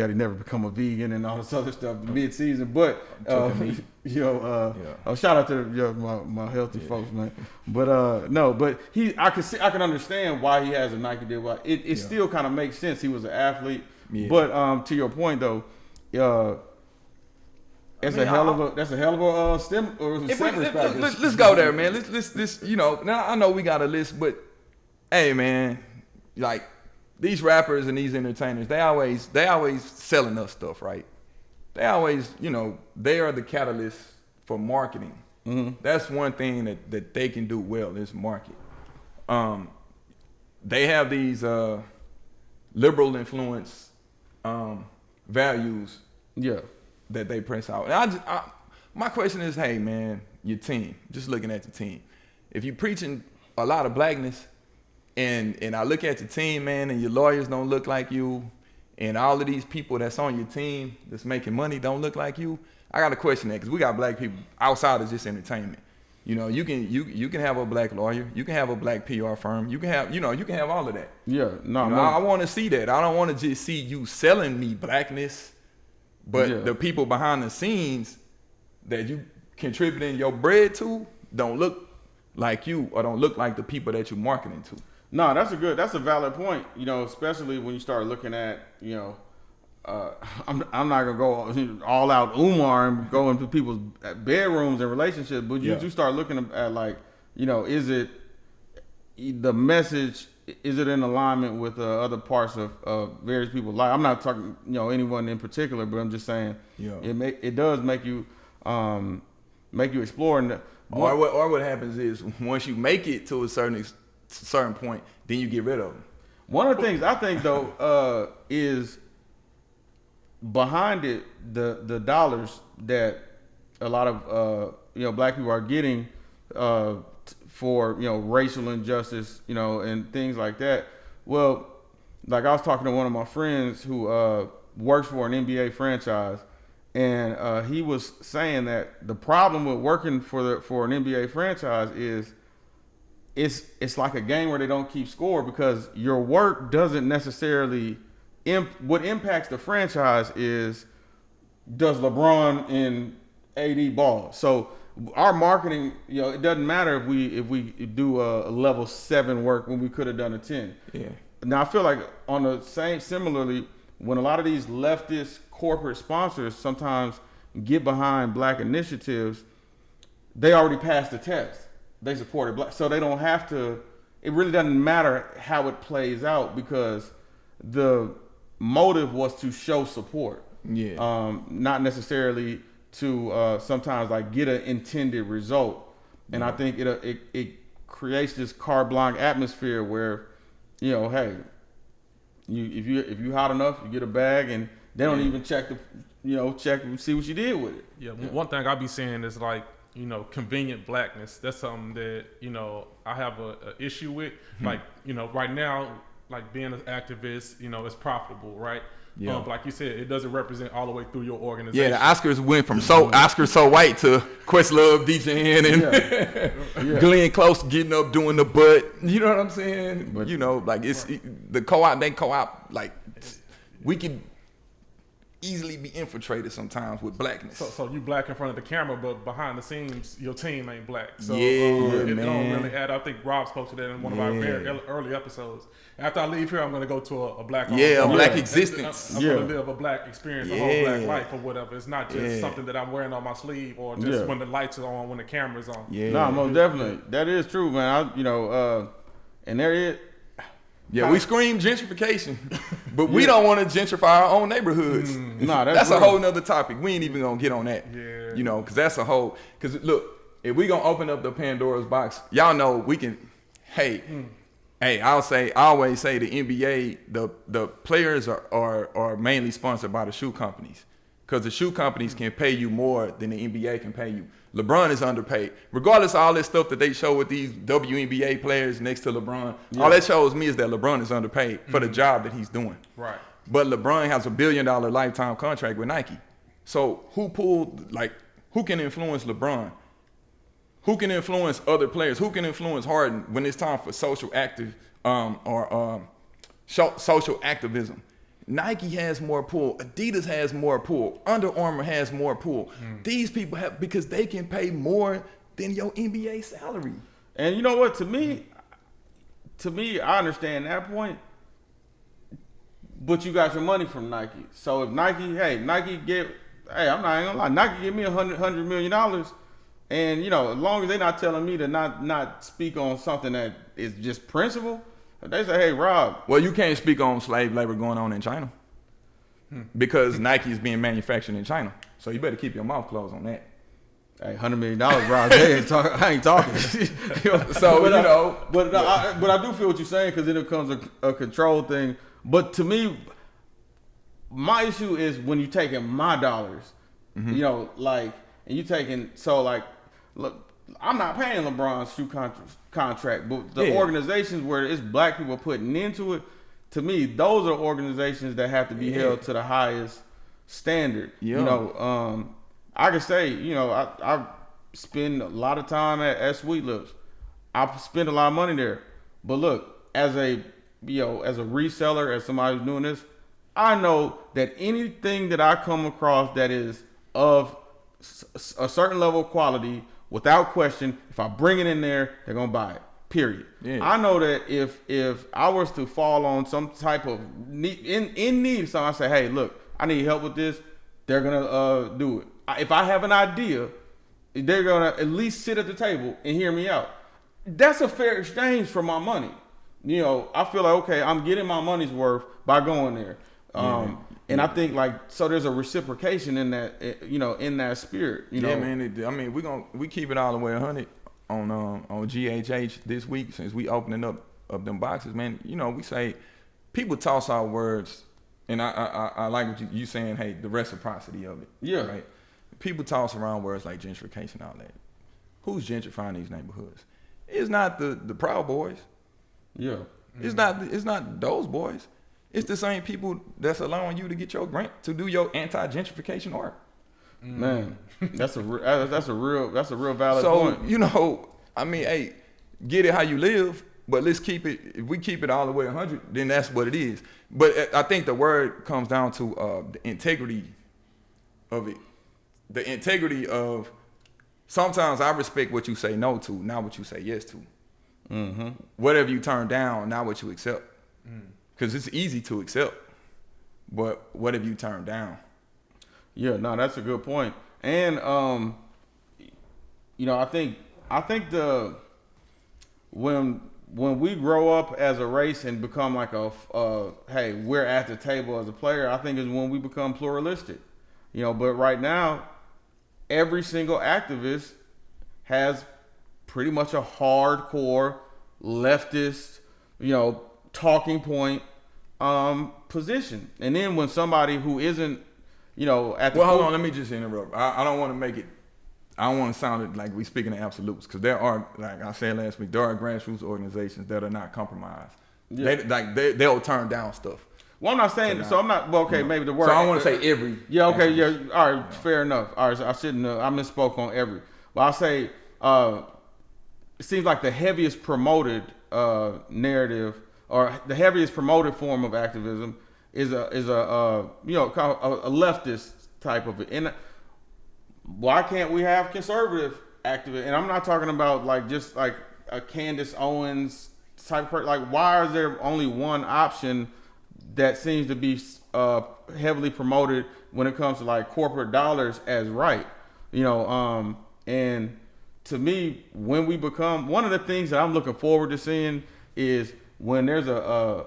he never become a vegan and all this other stuff mid-season. But shout out to my healthy folks, man. But I can understand why he has a Nike deal. Why it still kind of makes sense. He was an athlete. Yeah. But to your point though, that's a hell of a stem or severance package. Let's go there, man. Let's now I know we got a list, but hey, man, like, these rappers and these entertainers, they always selling us stuff, right? They always, they are the catalyst for marketing. Mm-hmm. That's one thing that they can do well, is market. They have these liberal influence values. Yeah. That they press out. And my question is, hey man, your team, just looking at the team, if you're preaching a lot of blackness, and I look at your team, man, and your lawyers don't look like you, and all of these people that's on your team that's making money don't look like you, I got to question that, because we got black people outside of just entertainment. You can have a black lawyer, you can have a black PR firm, you can have all of that. Yeah, I want to see that. I don't want to just see you selling me blackness. But the people behind the scenes that you contributing your bread to don't look like you, or don't look like the people that you're marketing to. No, that's a valid point. You know, especially when you start looking at, you know, I'm not gonna go all out Umar and go into people's bedrooms and relationships, but you do start looking at like, you know, is it the message? Is it in alignment with other parts of various people's life? I'm not talking, you know, anyone in particular, but I'm just saying, it does make you explore. And or what happens is once you make it to a certain point, then you get rid of them. One of the things I think though is behind it the dollars that a lot of you know, black people are getting for, you know, racial injustice, you know, and things like that. Well, like I was talking to one of my friends who works for an NBA franchise, and he was saying that the problem with working for an NBA franchise is it's like a game where they don't keep score, because your work doesn't necessarily what impacts the franchise is, does LeBron and AD ball? So our marketing, you know, it doesn't matter if we do a level 7 work when we could have done a 10. Yeah. Now I feel like similarly, when a lot of these leftist corporate sponsors sometimes get behind black initiatives, they already passed the test. They supported black, so they don't have to. It really doesn't matter how it plays out, because the motive was to show support. Yeah. Not necessarily to sometimes like get an intended result. And I think it creates this carte blanche atmosphere where, you know, hey, if you hot enough, you get a bag, and they don't even check and see what you did with it. Yeah. One thing I be saying is like, you know, convenient blackness. That's something that, you know, I have a issue with. Like, you know, right now, like being an activist, you know, it's profitable, right? Yeah. Like you said, it doesn't represent all the way through your organization. Yeah, the Oscars went from Oscars So White to Questlove DJing and Glenn Close getting up doing the butt. You know what I'm saying? But, you know, like the co-op, like we could easily be infiltrated sometimes with blackness. So you black in front of the camera, but behind the scenes, your team ain't black. So it don't really add. I think Rob spoke to that in one of our very early episodes. After I leave here, I'm going to go to a black black existence. I'm going to live a black experience, a whole black life or whatever. It's not just something that I'm wearing on my sleeve or just when the lights are on, when the camera's on. No, most definitely. That is true, man. And there is. Yeah, we scream gentrification, but we don't want to gentrify our own neighborhoods. That's a whole nother topic. We ain't even going to get on that. Yeah. You know, because look, if we going to open up the Pandora's box, y'all know we can, hey, I always say the NBA, the players are mainly sponsored by the shoe companies, because the shoe companies can pay you more than the NBA can pay you. LeBron is underpaid. Regardless of all this stuff that they show with these WNBA players next to LeBron, all that shows me is that LeBron is underpaid for the job that he's doing. Right. But LeBron has $1 billion lifetime contract with Nike. So who can influence LeBron? Who can influence other players? Who can influence Harden when it's time for social activism? Nike has more pull. Adidas has more pull. Under Armour has more pull. These people have, because they can pay more than your NBA salary. And you know what? To me, I understand that point. But you got your money from Nike. So if I'm not even gonna lie, Nike give me $100 million. And, you know, as long as they're not telling me to not speak on something that is just principle, they say, hey, Rob. Well, you can't speak on slave labor going on in China because Nike is being manufactured in China. So you better keep your mouth closed on that. Hey, $100 million, Rob. I ain't talking. But I do feel what you're saying, because then it becomes a control thing. But to me, my issue is when you're taking my dollars, you know, like, and you taking, so like, look, I'm not paying LeBron's shoe contract, but the organizations where it's black people putting into it, to me, those are organizations that have to be held to the highest standard. You know, I can say, you know, I spend a lot of time at Sweet Lips. I spend a lot of money there. But look, as a reseller, as somebody who's doing this, I know that anything that I come across that is of a certain level of quality, without question, if I bring it in there, they're going to buy it. Period. Yeah. I know that if I was to fall on some type of need, in need, so I say, hey, look, I need help with this. They're gonna do it. If I have an idea, they're gonna at least sit at the table and hear me out. That's a fair exchange for my money. You know, I feel like, okay, I'm getting my money's worth by going there. And I think so there's a reciprocation in that, you know, in that spirit. You know, man. We keep it all the way 100 on GHH this week since we opening up them boxes, man. You know, we say people toss out words, and I like what you saying. Hey, the reciprocity of it. Yeah. Right. People toss around words like gentrification and all that. Who's gentrifying these neighborhoods? It's not the Proud Boys. Yeah. It's not those boys. It's the same people that's allowing you to get your grant to do your anti-gentrification art. Man, that's a real valid So, point. you know, I mean, hey, get it how you live, but let's keep it. If we keep it all the way 100, then that's what it is. But I think the word comes down to the integrity of it. The integrity of sometimes I respect what you say no to, not what you say yes to. Mm-hmm. Whatever you turn down, not what you accept. Because it's easy to accept, but what have you turned down? Yeah, no, that's a good point. And you know, I think when we grow up as a race and become like hey, we're at the table as a player, I think is when we become pluralistic. You know, but right now, every single activist has pretty much a hardcore leftist, you know, talking point position. And then when somebody who isn't, you know, at the hold on, let me just interrupt. I don't want to make it. I don't want to sound like we speaking in absolutes, because there are, like I said last week, there are grassroots organizations that are not compromised. Yeah. They'll turn down stuff. Well, I'm not saying so. I'm not. Well, okay, maybe the word. So I want to say every. Yeah. Okay. Yeah. All right. Fair enough. All right. So I shouldn't. I misspoke on every. But I'll say it seems like the heaviest promoted narrative, or the heaviest promoted form of activism is a you know, kind of a leftist type of it. And why can't we have conservative activists? And I'm not talking about like just like a Candace Owens type of person. Like, why is there only one option that seems to be heavily promoted when it comes to like corporate dollars as right? You know, and to me, when we become, one of the things that I'm looking forward to seeing is when there's a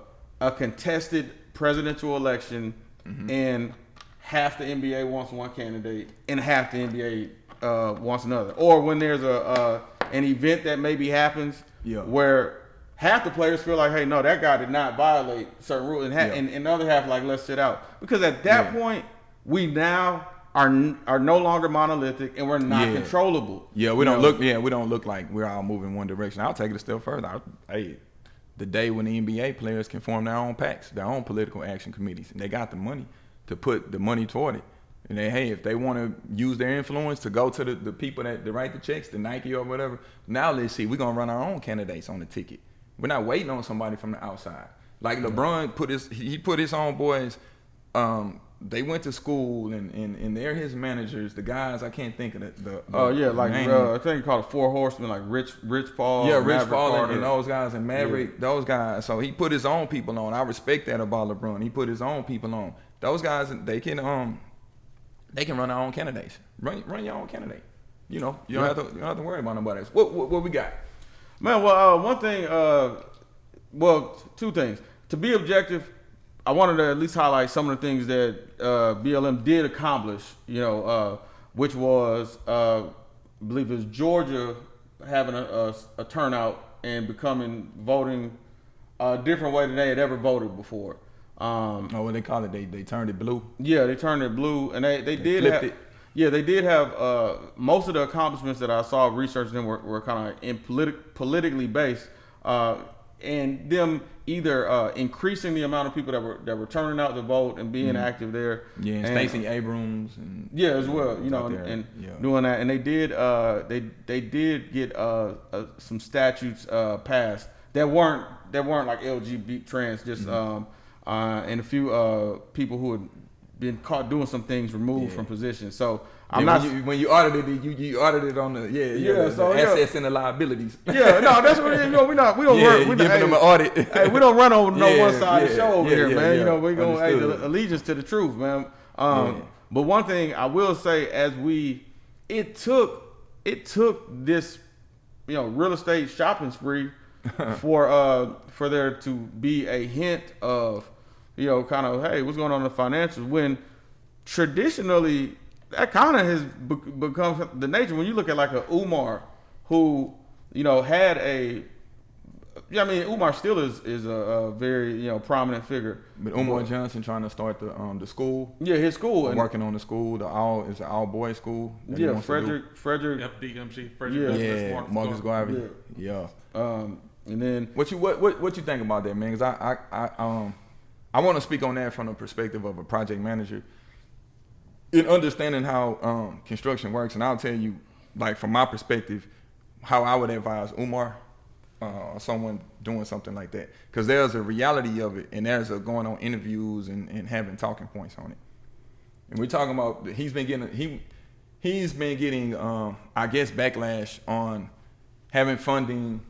contested presidential election, and half the NBA wants one candidate and half the NBA wants another, or when there's an event that maybe happens where half the players feel like, hey, no, that guy did not violate certain rules, and the other half like, let's sit out, because at that point we now are no longer monolithic and we're not controllable. Yeah, we don't look like we're all moving one direction. I'll take it a step further. The day when the NBA players can form their own PACs, their own political action committees, and they got the money to put the money toward it. And then, hey, if they want to use their influence to go to the people that write the checks, the Nike or whatever, now let's see, we're going to run our own candidates on the ticket. We're not waiting on somebody from the outside. Like LeBron put his own boys, they went to school and they're his managers, the guys, I can't think of the I think you call it Four Horsemen, like Rich Paul. Yeah, Rich Paul and those guys, and Maverick, those guys. So he put his own people on. I respect that about LeBron. He put his own people on. Those guys, they can run their own candidates. Run your own candidate. You know, you don't have to worry about nobody else. What we got? Man, well, one thing, two things. To be objective, I wanted to at least highlight some of the things that BLM did accomplish, you know, which was, I believe it was Georgia having a turnout and voting a different way than they had ever voted before. What they call it? They turned it blue. Yeah, they turned it blue, and they did flipped it. Yeah, they did have most of the accomplishments that I saw researching them were kind of politically based, and them either increasing the amount of people that were turning out to vote and being active there. Yeah, and Stacey Abrams and as well, you know, and doing that, and they did get some statutes passed that weren't like LGBT trans, just and a few people who had been caught doing some things removed from positions. So I'm Yeah, not. when you audited it, you audited on the the assets and the liabilities. Yeah, no, that's what we don't run. You giving them an audit. Hey, we don't run on no one side of the yeah, show over yeah, here, yeah, man. yeah. You know, we gonna hey, Understood. the allegiance to the truth, man. Yeah. But one thing I will say, it took this, real estate shopping spree for there to be a hint of, kind of, hey, what's going on in the financials, when traditionally that kind of has become the nature. When you look at like a Umar who, had Umar still is a very, prominent figure. But Umar Johnson trying to start the school. Yeah, his school. And Working on the school. It's an all boys school. that he yeah, wants to do. Frederick. FDMG, Frederick Yeah. Douglass, Yeah, Marcus Garvey. Yeah. Yeah. And then What you think about that, man? Because I want to speak on that from the perspective of a project manager, in understanding how construction works, and I'll tell you, like from my perspective, how I would advise Umar, someone doing something like that, because there's a reality of it, and there's a going on interviews and having talking points on it. And we're talking about he's been getting I guess backlash on having funding,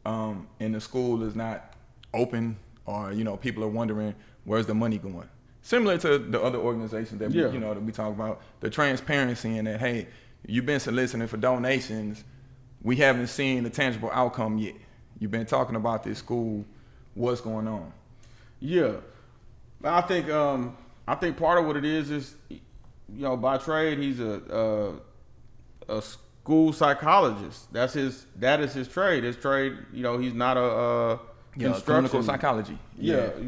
and the school is not open, or people are wondering where's the money going. Similar to the other organizations that that we talk about, the transparency in that, hey, you've been soliciting for donations, we haven't seen the tangible outcome yet. You've been talking about this school, what's going on? yeah, I think part of what it is by trade he's a school psychologist. That is his trade. His trade, he's not a Clinical psychology.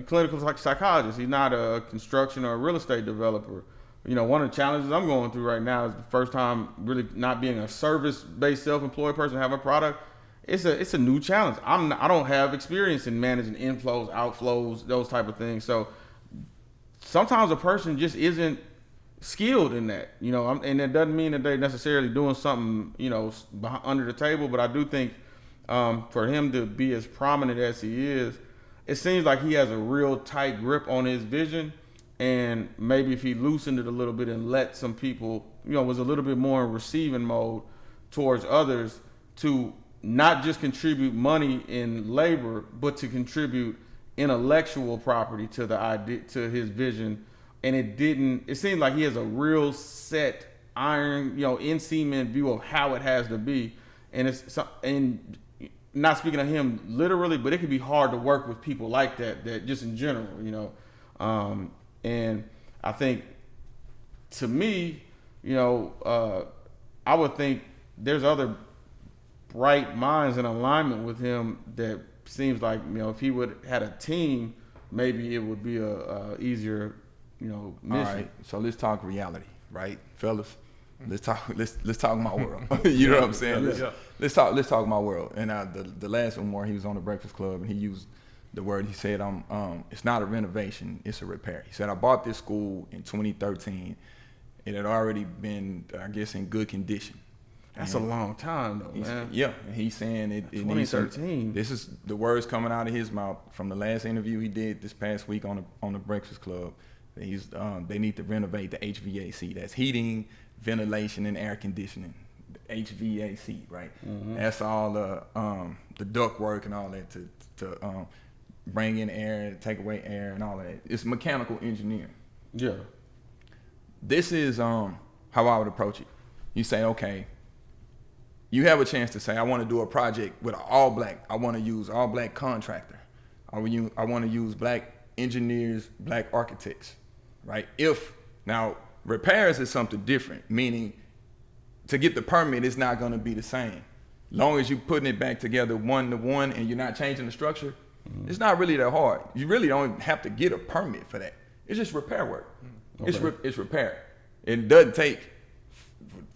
Clinical psychologist. He's not a construction or a real estate developer. One of the challenges I'm going through right now is the first time really not being a service-based self-employed person, have a product. It's a new challenge. I don't have experience in managing inflows, outflows, those type of things. So sometimes a person just isn't skilled in that, and it doesn't mean that they're necessarily doing something, under the table. But I do think for him to be as prominent as he is, it seems like he has a real tight grip on his vision. And maybe if he loosened it a little bit and let some people, was a little bit more in receiving mode towards others, to not just contribute money in labor, but to contribute intellectual property to the idea, to his vision. And it seems like he has a real set iron, in cement view of how it has to be. And not speaking of him literally, but it can be hard to work with people like that just in general, and I think, to me, I would think there's other bright minds in alignment with him that seems like, if he would had a team, maybe it would be a easier, mission. All right, so let's talk reality, right, fellas? Let's talk my world. You know what I'm saying? Let's talk my world. And the last one where he was on the Breakfast Club, and he used the word, he said, it's not a renovation, it's a repair. He said, I bought this school in 2013. It had already been, I guess, in good condition. That's a long time, though, man. Yeah, and he's saying it 2013. This is the words coming out of his mouth from the last interview he did this past week on the Breakfast Club. They need to renovate the HVAC. That's heating, ventilation, and air conditioning. The HVAC, right? Mm-hmm. That's all the duct work and all that to bring in air, take away air, and all that. It's mechanical engineering. Yeah. This is how I would approach it. You say, okay, you have a chance to say, I want to do a project with an all black. I want to use all black contractor. I want to use black engineers, black architects, right? Now repairs is something different, meaning to get the permit, it's not going to be the same. Long as you're putting it back together one to one and you're not changing the structure, it's not really that hard. You really don't have to get a permit for that. It's just repair work. Okay. It's repair. It doesn't take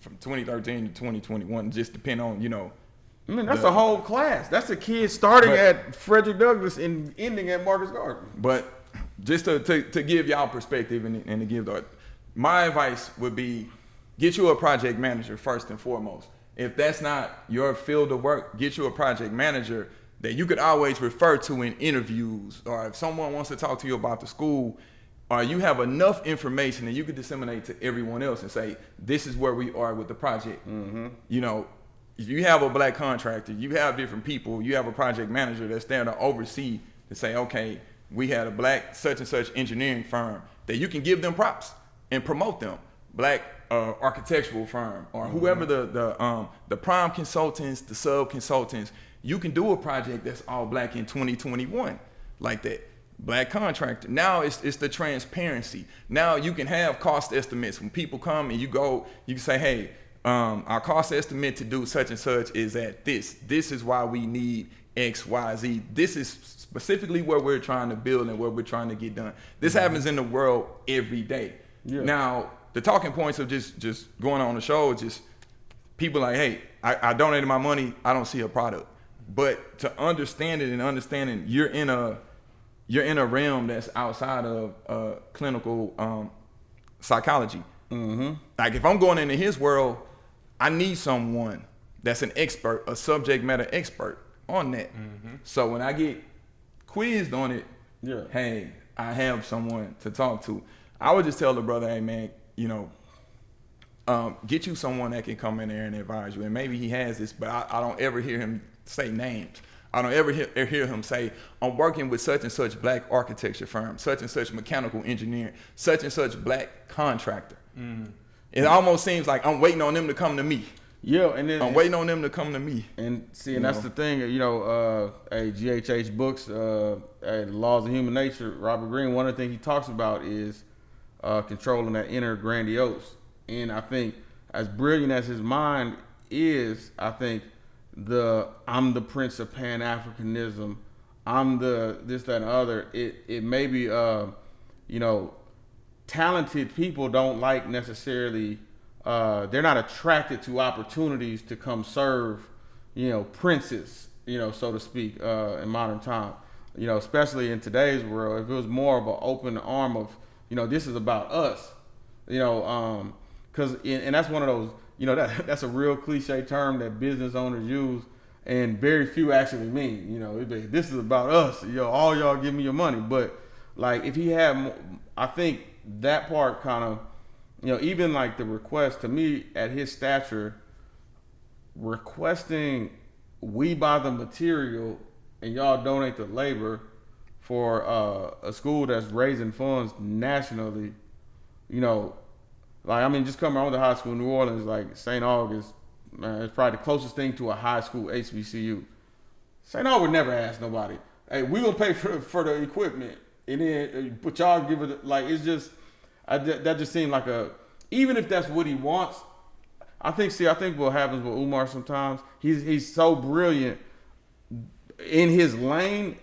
from 2013 to 2021, just depend on, I mean, that's a whole class. That's a kid starting at Frederick Douglass and ending at Marcus Garvey. But just to give y'all perspective and to give my advice would be, get you a project manager first and foremost. If that's not your field of work, get you a project manager that you could always refer to in interviews, or if someone wants to talk to you about the school, or you have enough information that you can disseminate to everyone else and say, this is where we are with the project. You know, if you have a black contractor, you have different people, you have a project manager that's there to oversee, to say, okay, we had a black such and such engineering firm, that you can give them props and promote them. Black architectural firm, or whoever the prime consultants, the sub consultants, you can do a project that's all black in 2021 like that. Black contractor. Now it's the transparency. Now you can have cost estimates. When people come and you can say, hey, our cost estimate to do such and such is at this. This is why we need X, Y, Z. This is specifically where we're trying to build and where we're trying to get done. This happens in the world every day. Yeah. Now, the talking points of just going on the show is just people like, hey, I donated my money, I don't see a product. But to understand it and understanding you're in a realm that's outside of clinical psychology. Like if I'm going into his world, I need someone that's an expert, a subject matter expert on that. So when I get quizzed on it, hey, I have someone to talk to. I would just tell the brother, hey man, you know, get you someone that can come in there and advise you. And maybe he has this, but I don't ever hear him say names. I don't ever hear him say, I'm working with such and such black architecture firm, such and such mechanical engineering, such and such black contractor. It almost seems like I'm waiting on them to come to me. Yeah, and then I'm waiting on them to come to me. And see, and that's the thing, you know, GHH books, The Laws of Human Nature, Robert Greene, one of the things he talks about is controlling that inner grandiose. And I think as brilliant as his mind is, I think I'm the prince of Pan-Africanism, I'm the this, that, and other. It may be, you know, talented people don't like necessarily, they're not attracted to opportunities to come serve, you know, princes, you know, so to speak, in modern time. You know, especially in today's world, if it was more of an open arm of, you know, this is about us, you know, and that's one of those, you know, that's a real cliche term that business owners use, and very few actually mean, you know, this is about us, you know, all y'all give me your money. But like if he had more, I think that part kind of, you know, even like the request to me at his stature, requesting we buy the material and y'all donate the labor for a school that's raising funds nationally, you know, like, I mean, just coming on to high school in New Orleans, like St. August, man, it's probably the closest thing to a high school HBCU. St. August would never ask nobody, hey, we gonna pay for the equipment, and then, but y'all give it, like, it's just, that just seemed like even if that's what he wants, I think what happens with Umar sometimes, he's so brilliant in his lane,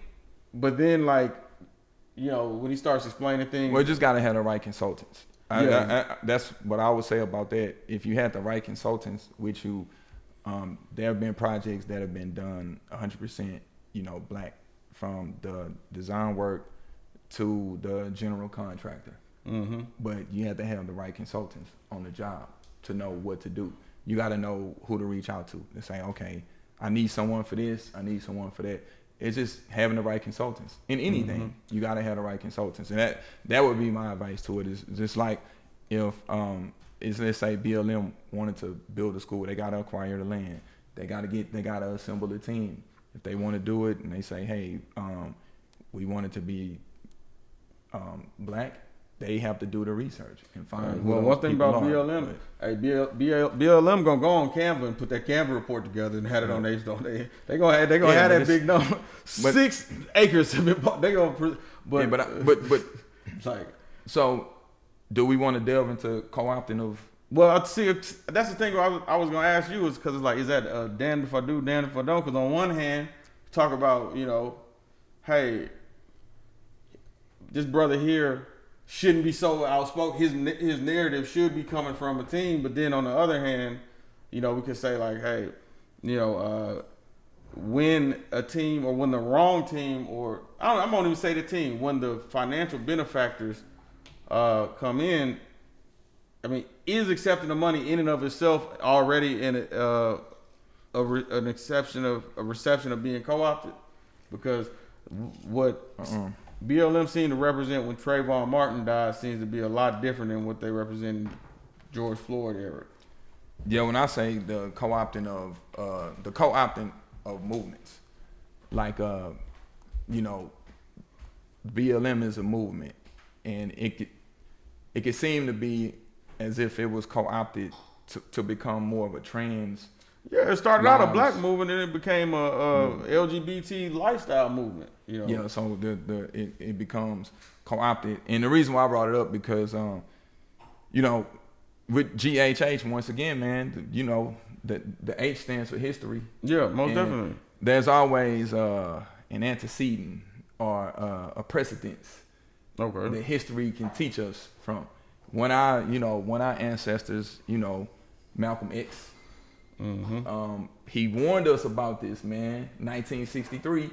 but then, like, you know, when he starts explaining things. Well, you just gotta have the right consultants. That's what I would say about that. If you had the right consultants with you, there have been projects that have been done 100%, you know, black, from the design work to the general contractor. But you have to have the right consultants on the job to know what to do. You got to know who to reach out to and say, okay, I need someone for this, I need someone for that. It's just having the right consultants in anything. You got to have the right consultants, and that would be my advice to it. Is just like if let's say BLM wanted to build a school, they got to acquire the land, they got to assemble a team. If they want to do it and they say, hey, we want it to be black, they have to do the research and find. Well, one thing about BLM, BLM gonna go on Canva and put that Canva report together and have it on their. They gonna have that big number. 6 acres have been bought. They gonna, but like, so do we want to delve into co-opting of? Well, see, that's the thing I was gonna ask you, is because it's like, is that damned if I do, damned if I don't? Because on one hand, talk about, you know, hey, this brother here shouldn't be so outspoken. His narrative should be coming from a team. But then on the other hand, you know, we could say like, hey, you know, when a team, or when the wrong team, or I won't even say the team, when the financial benefactors come in, I mean, is accepting the money in and of itself already in a reception of being co-opted? Because what BLM seemed to represent when Trayvon Martin died seems to be a lot different than what they represent in George Floyd era. Yeah, when I say the co-opting of movements, like you know, BLM is a movement, and it could seem to be as if it was co-opted to become more of a trans. Yeah, it started out a black movement and it became a LGBT lifestyle movement. You know. Yeah, so it becomes co-opted, and the reason why I brought it up because you know, with GHH once again, man, you know, the H stands for history. Yeah, most definitely. There's always an antecedent or a precedence that history can teach us from. When our ancestors, you know, Malcolm X, he warned us about this, man. 1963,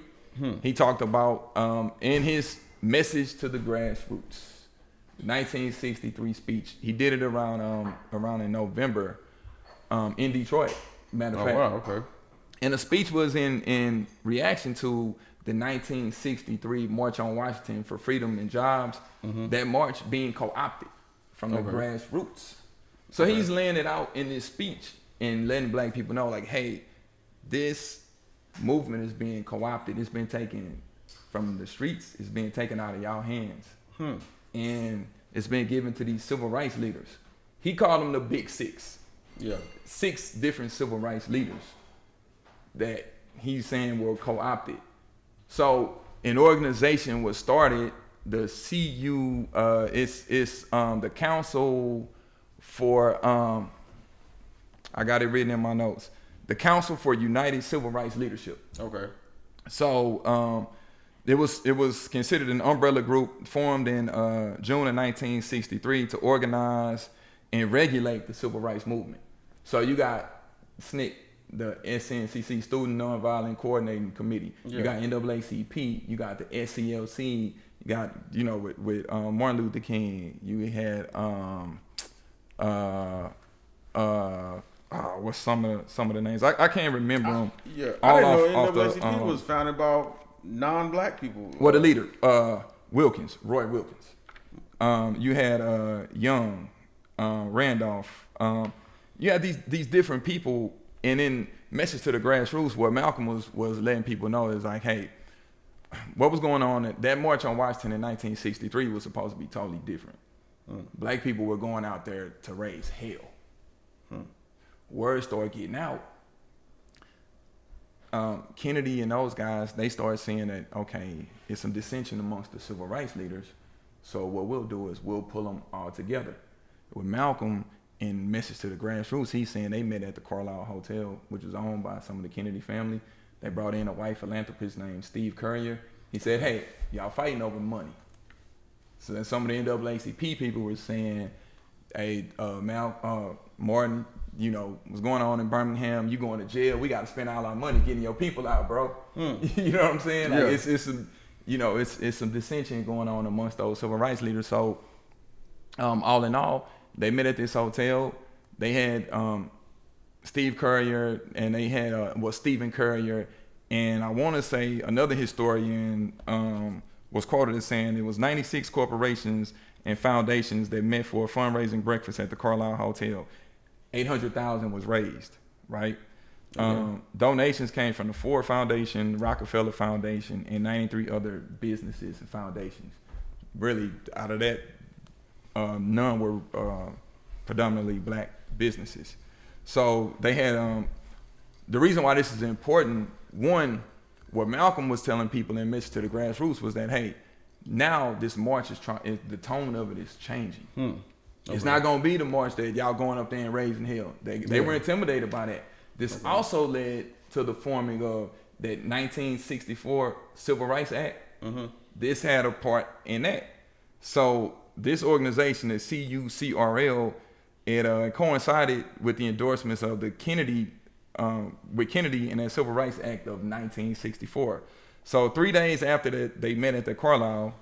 he talked about in his message to the grassroots, 1963 speech. He did it around in November in Detroit. Matter of fact. Oh wow, okay. And the speech was in reaction to the 1963 March on Washington for Freedom and Jobs. That march being co-opted from the grassroots. So he's laying it out in this speech and letting black people know, like, hey, this movement is being co-opted. It's been taken from the streets. It's being taken out of y'all hands. And it's been given to these civil rights leaders. He called them the Big Six. Yeah. 6 different civil rights leaders that he's saying were co-opted. So an organization was started, the CU, it's the Council for, I got it written in my notes, the Council for United Civil Rights Leadership. Okay. So it was considered an umbrella group formed in June of 1963 to organize and regulate the civil rights movement. So you got SNCC, the SNCC, Student Nonviolent Coordinating Committee. Yeah. You got NAACP. You got the SCLC. You got, you know, with Martin Luther King. You had what's some of the names? I can't remember them. Yeah, I didn't know NAACP was founded by non-black people. Well, the leader, Wilkins, Roy Wilkins. You had Young, Randolph. You had these different people, and in Message to the Grassroots, what Malcolm was letting people know is like, hey, what was going on? That March on Washington in 1963 was supposed to be totally different. Black people were going out there to raise hell. Word started getting out. Kennedy and those guys, they started seeing that, okay, it's some dissension amongst the civil rights leaders. So what we'll do is we'll pull them all together. With Malcolm, in Message to the Grassroots, he's saying they met at the Carlisle Hotel, which was owned by some of the Kennedy family. They brought in a white philanthropist named Steve Currier. He said, hey, y'all fighting over money. So then some of the NAACP people were saying, hey, Martin, you know, what's going on in Birmingham? You going to jail? We got to spend all our money getting your people out, bro. You know what I'm saying? Like, it's some, you know, it's some dissension going on amongst those civil rights leaders. So, all in all, they met at this hotel. They had Steve Currier, and they had Stephen Currier, and I want to say another historian was quoted as saying it was 96 corporations and foundations that met for a fundraising breakfast at the Carlisle Hotel. 800,000 was raised, right? Donations came from the Ford Foundation, Rockefeller Foundation, and 93 other businesses and foundations. Really, out of that, none were predominantly black businesses. So they had, the reason why this is important, one, what Malcolm was telling people in Message to the Grassroots was that, hey, now this march the tone of it is changing. It's not going to be the march that y'all going up there and raising hell. They were intimidated by that. This also led to the forming of that 1964 Civil Rights Act. This had a part in that. So this organization, the CUCRL, it coincided with the endorsements of the Kennedy and that Civil Rights Act of 1964. So 3 days after that, they met at the Carlisle.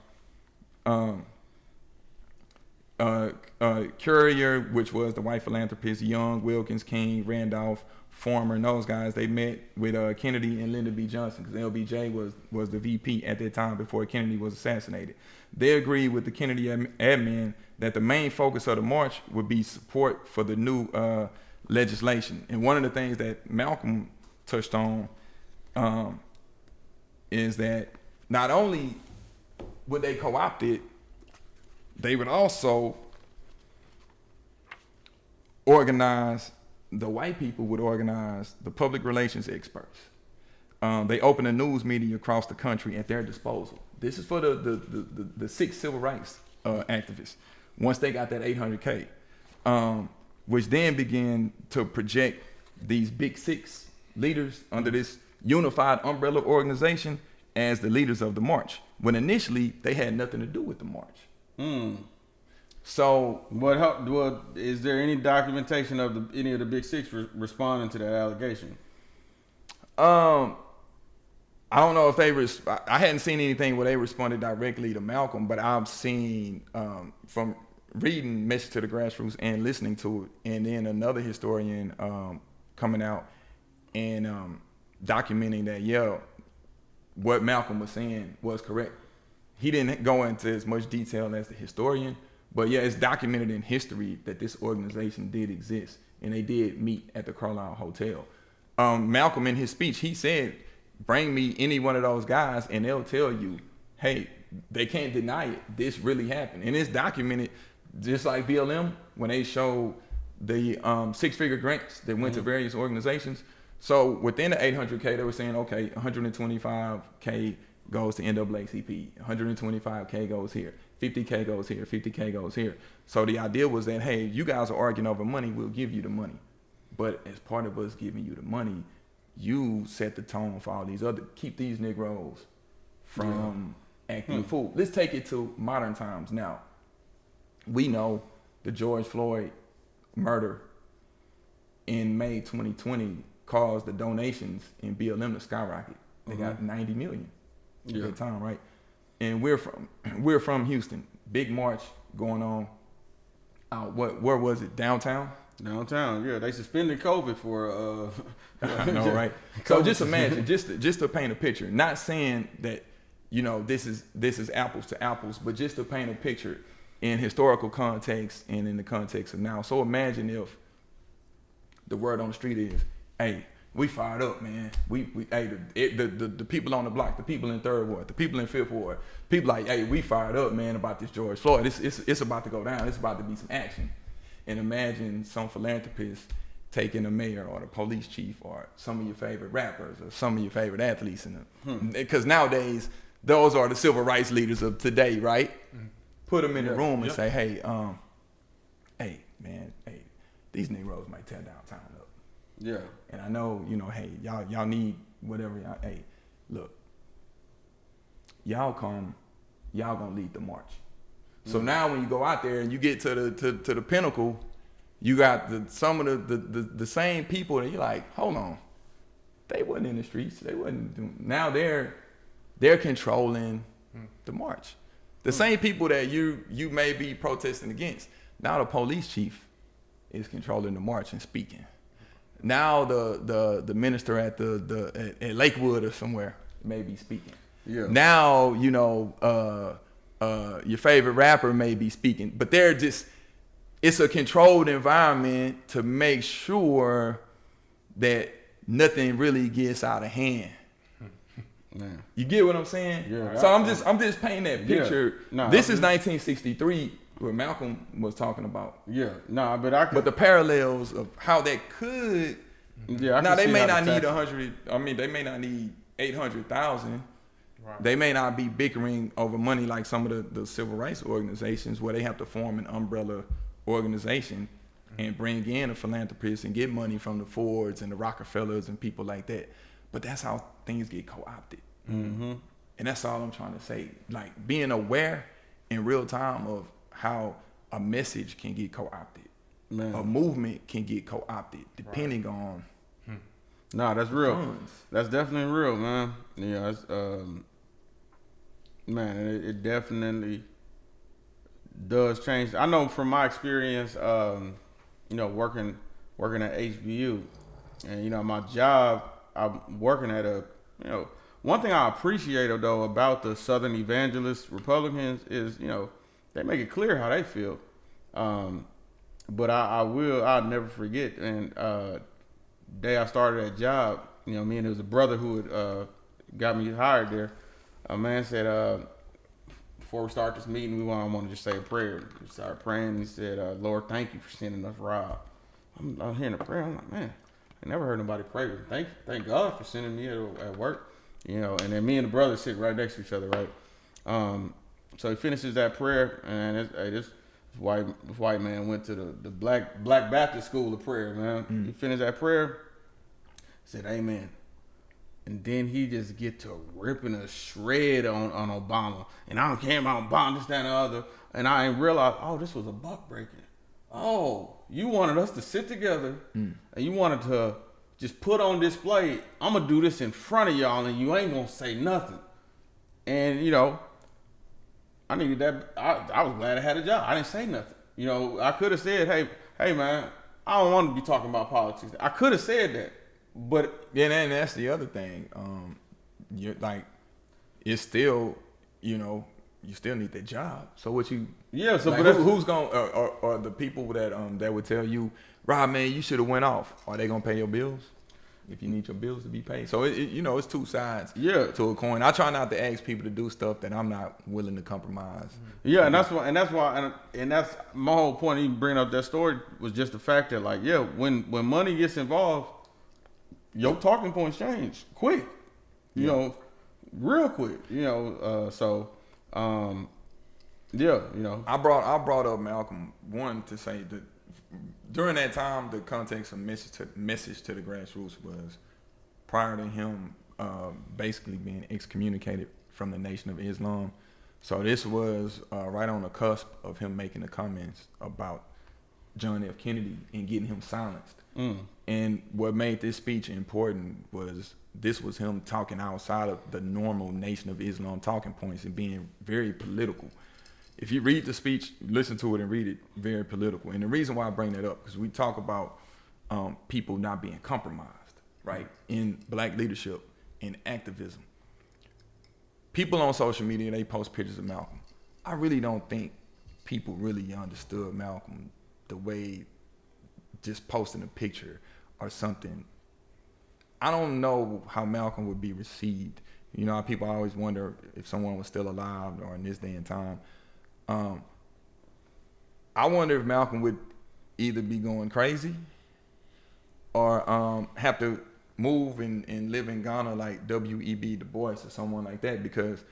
Currier, which was the white philanthropist, Young, Wilkins, King, Randolph, Former and those guys, they met with Kennedy and Lyndon B. Johnson, because LBJ was the VP at that time before Kennedy was assassinated. They agreed with the Kennedy admin that the main focus of the march would be support for the new legislation. And one of the things that Malcolm touched on is that not only would they co-opt it, they would also organize, the white people would organize the public relations experts. They opened a news media across the country at their disposal. This is for the 6 civil rights activists. Once they got that 800K, which then began to project these big 6 leaders under this unified umbrella organization as the leaders of the march, when initially they had nothing to do with the march. So, is there any documentation of any of the big 6 responding to that allegation? I don't know if I hadn't seen anything where they responded directly to Malcolm, but I've seen from reading Message to the Grassroots and listening to it, and then another historian coming out and documenting that, what Malcolm was saying was correct. He didn't go into as much detail as the historian, but it's documented in history that this organization did exist, and they did meet at the Carlisle Hotel. Malcolm, in his speech, he said, bring me any one of those guys and they'll tell you, hey, they can't deny it. This really happened. And it's documented, just like BLM, when they showed the 6-figure grants that went to various organizations. So within the 800K, they were saying, okay, 125K goes to NAACP, 125K goes here, 50K goes here, 50K goes here. So the idea was that, hey, you guys are arguing over money, we'll give you the money. But as part of us giving you the money, you set the tone for all these other, keep these Negroes from acting a fool. Let's take it to modern times now. We know the George Floyd murder in May 2020 caused the donations in BLM to skyrocket. They got 90 million at that time, right? And we're from Houston. Big march going on out, where was it? Downtown, they suspended COVID for I know, right? So just imagine, just to paint a picture, not saying that, this is apples to apples, but just to paint a picture in historical context and in the context of now. So imagine if the word on the street is, hey, we fired up, man. The people on the block, the people in 3rd Ward, the people in 5th Ward, people like, hey, we fired up, man, about this George Floyd. It's about to go down. It's about to be some action. And imagine some philanthropist taking the mayor or the police chief or some of your favorite rappers or some of your favorite athletes because nowadays those are the civil rights leaders of today, right? Put them in the room and say, hey, man, these Negroes might tear downtown up. Yeah. And I know, hey, y'all need whatever. Hey, look, y'all gonna lead the march. So now when you go out there and you get to the pinnacle, you got some of the same people that you're like, hold on, they wasn't in the streets. They wasn't doing. Now they're controlling the march. The same people that you may be protesting against. Now the police chief is controlling the march and speaking. Now the minister at at Lakewood or somewhere may be speaking. Yeah. Now your favorite rapper may be speaking, but it's a controlled environment to make sure that nothing really gets out of hand. Man. You get what I'm saying? Yeah. So I'm just painting that picture. Yeah. This is 1963, what Malcolm was talking about. Yeah. But the parallels of how that could. Yeah. Now they may not need 100. I mean, they may not need 800,000. Right. They may not be bickering over money like some of the civil rights organizations where they have to form an umbrella organization and bring in a philanthropist and get money from the Fords and the Rockefellers and people like that. But that's how things get co-opted. Mm-hmm. And that's all I'm trying to say. Like being aware in real time of how a message can get co-opted. Man. A movement can get co-opted depending on. Nah, that's real. Funds. That's definitely real, man. Yeah, it's, it definitely does change. I know from my experience, working at HBU, And my job, I'm working at one thing I appreciate though about the Southern Evangelist Republicans is they make it clear how they feel. But I'll never forget. And day I started that job, me and there was a brother who had got me hired there. A man said, before we start this meeting, we want to just say a prayer. We started praying. He said, Lord, thank you for sending us Rob. I'm hearing a prayer. I'm like, man, I never heard nobody pray. Thank God for sending me at work. And then me and the brother sit right next to each other, right? So he finishes that prayer, and this white man went to the black Baptist school of prayer, man. He finished that prayer, said amen. And then he just get to ripping a shred on Obama. And I don't care about Obama, this, that, and the other. And I didn't realize, this was a buck breaking. Oh, you wanted us to sit together and you wanted to just put on display, I'm going to do this in front of y'all and you ain't going to say nothing. And, I needed that. I was glad I had a job. I didn't say nothing. I could have said, hey, man, I don't want to be talking about politics. I could have said that. But yeah, and that's the other thing. You're like, it's still, you still need that job. So what you? Yeah. So like, but who's gonna or the people that would tell you, Rob, man, you should have went off. Are they gonna pay your bills if you need your bills to be paid? So it's two sides. Yeah. To a coin. I try not to ask people to do stuff that I'm not willing to compromise. Yeah, and that's why, and that's my whole point. Even bringing up that story was just the fact that, like, when money gets involved, your talking points change quick, real quick, so, I brought up Malcolm, one, to say that during that time, the context of message to the grassroots was prior to him basically being excommunicated from the Nation of Islam. So this was right on the cusp of him making the comments about John F. Kennedy and getting him silenced. And what made this speech important was this was him talking outside of the normal Nation of Islam talking points and being very political. If you read the speech, listen to it and read it, very political. And the reason why I bring that up, because we talk about people not being compromised, right, in black leadership, in activism. People on social media, they post pictures of Malcolm. I really don't think people really understood Malcolm the way just posting a picture or something. I don't know how Malcolm would be received. How people always wonder if someone was still alive or in this day and time. I wonder if Malcolm would either be going crazy or have to move and live in Ghana like W.E.B. Du Bois or someone like that, because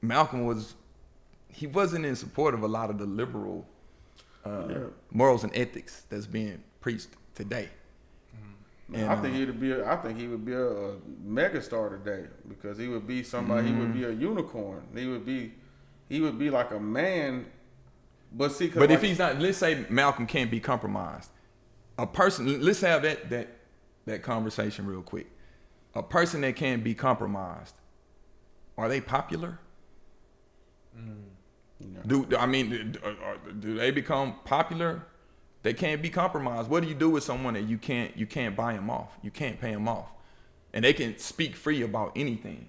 Malcolm wasn't in support of a lot of the liberal morals and ethics that's being preached today. And I think he would be a megastar today, because he would be somebody. He would be a unicorn. He would be like a man. But see, but if he's not, let's say Malcolm can't be compromised. A person, let's have that conversation real quick. A person that can't be compromised, are they popular? No. Do they become popular? They can't be compromised. What do you do with someone that you can't buy him off? You can't pay him off, and they can speak free about anything.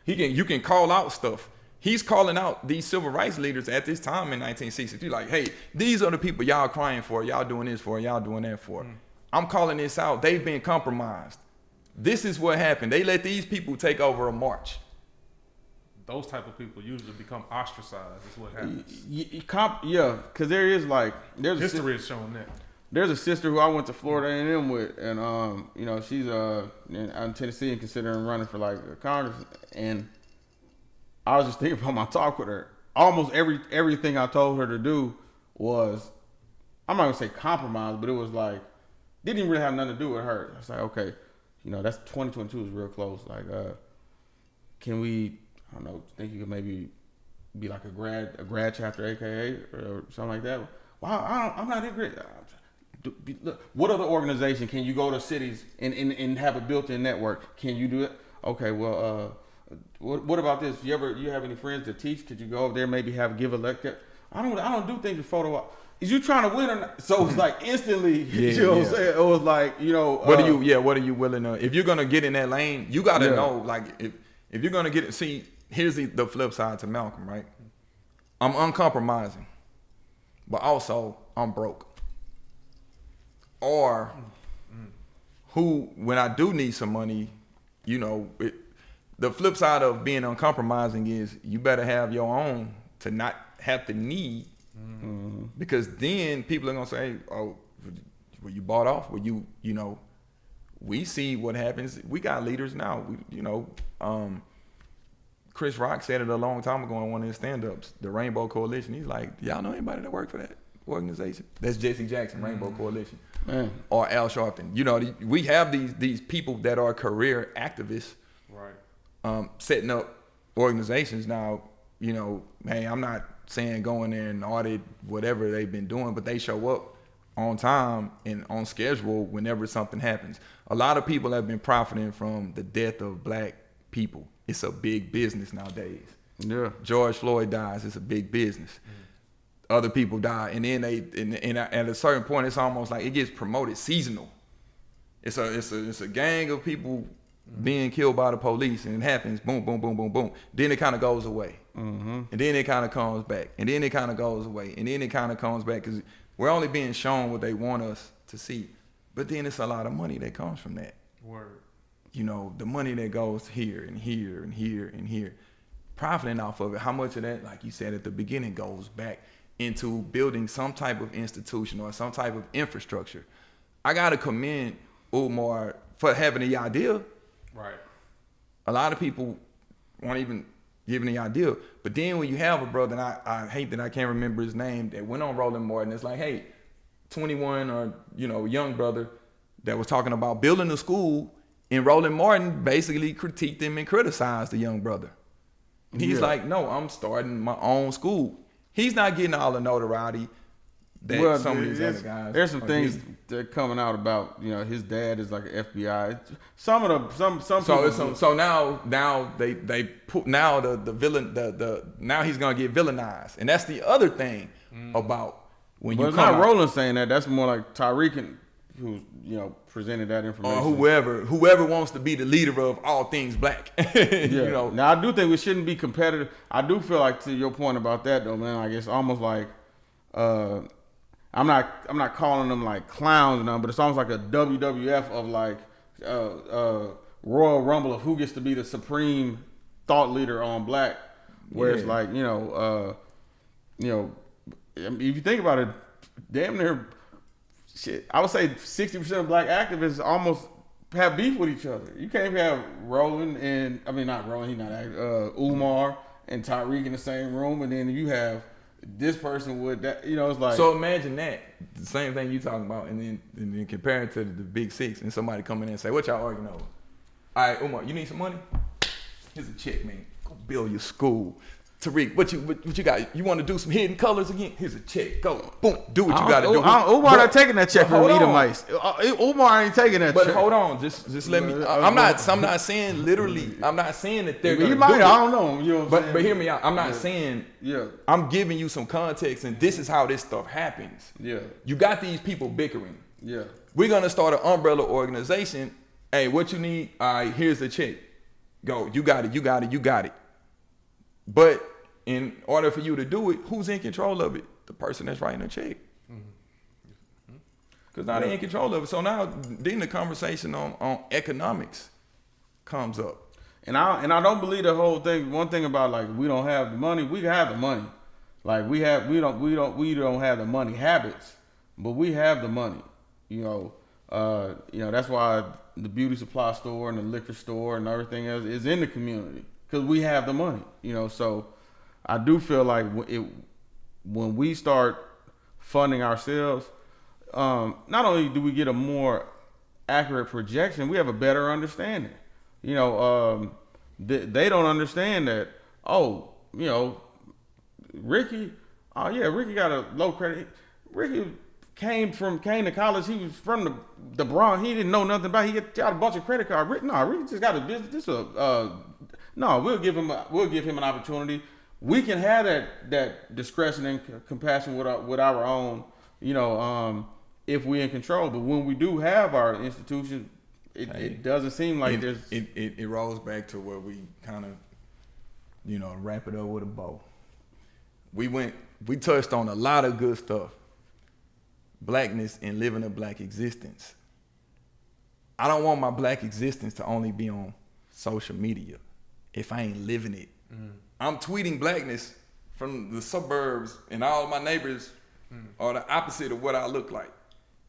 You can call out stuff. He's calling out these civil rights leaders at this time in 1963, like, hey, these are the people y'all crying for, y'all doing this for, y'all doing that for. I'm calling this out. They've been compromised. This is what happened. They let these people take over a march. Those type of people usually become ostracized. Is what happens. Yeah, because there's history is showing that. There's a sister who I went to Florida A&M with, and she's in Tennessee and considering running for like Congress. And I was just thinking about my talk with her. Almost everything I told her to do was, I'm not gonna say compromise, but it was like didn't even really have nothing to do with her. I was like, okay, that's 2022 is real close. Like, can we? I don't know. Think you could maybe be like a grad chapter, AKA, or something like that. Wow, I'm not in grad. Look, what other organization can you go to cities and have a built-in network? Can you do it? Okay, well, what about this? You have any friends that teach? Could you go over there, maybe give a lecture? I don't do things with photo op. is you trying to win or not? So it's like instantly, Yeah, you know what I'm yeah. saying? It was like, you know. What are you willing to, if you're going to get in that lane, you got to know, like, if you're going to get it, see, here's the flip side to Malcolm, right? I'm uncompromising, but also I'm broke. Or when I do need some money, you know, the flip side of being uncompromising is you better have your own to not have to need, because then people are gonna say, "Oh, were you bought off? Were you know?" We see what happens. We got leaders now. Chris Rock said it a long time ago in one of his stand-ups, the Rainbow Coalition. He's like, "Y'all know anybody that worked for that organization?" That's Jesse Jackson, Rainbow Coalition, or Al Sharpton. You know, we have these people that are career activists, Right. setting up organizations now. You know, hey, I'm not saying go in there and audit whatever they've been doing, but they show up on time and on schedule whenever something happens. A lot of people have been profiting from the death of black people. It's a big business nowadays. Yeah. George Floyd dies, it's a big business. Other people die, and then and at a certain point, it's almost like it gets promoted seasonal. It's a gang of people being killed by the police, and it happens, boom, boom, boom, boom, boom. Then it kind of goes away, and then it kind of comes back, and then it kind of goes away, and then it kind of comes back, because we're only being shown what they want us to see. But then it's a lot of money that comes from that. Word. You know, the money that goes here and here and here and here, profiting off of it. How much of that, like you said at the beginning, goes back into building some type of institution or some type of infrastructure? I gotta commend Umar for having the idea. Right. A lot of people won't even give the idea. But then when you have a brother, and I hate that I can't remember his name, that went on Rolling Martin, it's like, hey, 21 or, you know, young brother that was talking about building a school, and Rolling Martin basically critiqued him and criticized the young brother. And he's like, no, I'm starting my own school. He's not getting all the notoriety that some of these other guys. There's some things that are coming out about, you know, his dad is like an FBI. Some people. So now they put now the villain now he's gonna get villainized, and that's the other thing about when you it's come not out, Roland saying that. That's more like Tyreek, who, you know, presented that information. or whoever wants to be the leader of all things black. You know. Now I do think we shouldn't be competitive. I do feel like, to your point about that though, man, like it's almost like I'm not calling them like clowns now, but it's almost like a WWF of like Royal Rumble of who gets to be the supreme thought leader on black, where it's like, you know, if you think about it, damn near shit, I would say 60% of black activists almost have beef with each other. You can't have Roland and, I mean, not Roland, he's not Umar and Tyreek in the same room, and then you have this person with that, you know, it's like. So imagine that, the same thing you talking about, and then compare it to the Big Six, and somebody come in and say, what y'all arguing over? All right, Umar, you need some money? Here's a check, man. Go build your school. Tariq, what you got? You want to do some hidden colors again? Here's a check. Go, boom, do what you got to do. Umar not taking that check from Edomites. Umar ain't taking that check. But hold on, just let me. I'm not saying literally. I'm not saying that they're gonna you might. do it. I don't know. You know what I'm saying? But hear me out. I'm not saying. Yeah. I'm giving you some context, and this is how this stuff happens. Yeah. You got these people bickering. Yeah. We're gonna start an umbrella organization. Hey, what you need? All right, here's the check. Go. You got it. You got it. You got it. But in order for you to do it, who's in control of it? The person that's writing the check. Because now they're in control of it. So now then the conversation on economics comes up. And I don't believe the whole thing. One thing about like we don't have the money. We have the money. Like we don't have the money habits, but we have the money. You know, that's why the beauty supply store and the liquor store and everything else is in the community, because we have the money. You know, so I do feel like when we start funding ourselves, not only do we get a more accurate projection, we have a better understanding. You know, they don't understand that. Oh, you know, Ricky got a low credit. Ricky came to college. He was from the Bronx. He didn't know nothing about it. He got a bunch of credit cards. Ricky just got a business. We'll give him an opportunity. we can have that discretion and compassion with our own, if we're in control. But when we do have our institutions, it doesn't seem like there's. It rolls back to where we kind of, wrap it up with a bow. We touched on a lot of good stuff. Blackness and living a black existence. I don't want my black existence to only be on social media if I ain't living it. I'm tweeting blackness from the suburbs, and all of my neighbors are the opposite of what I look like.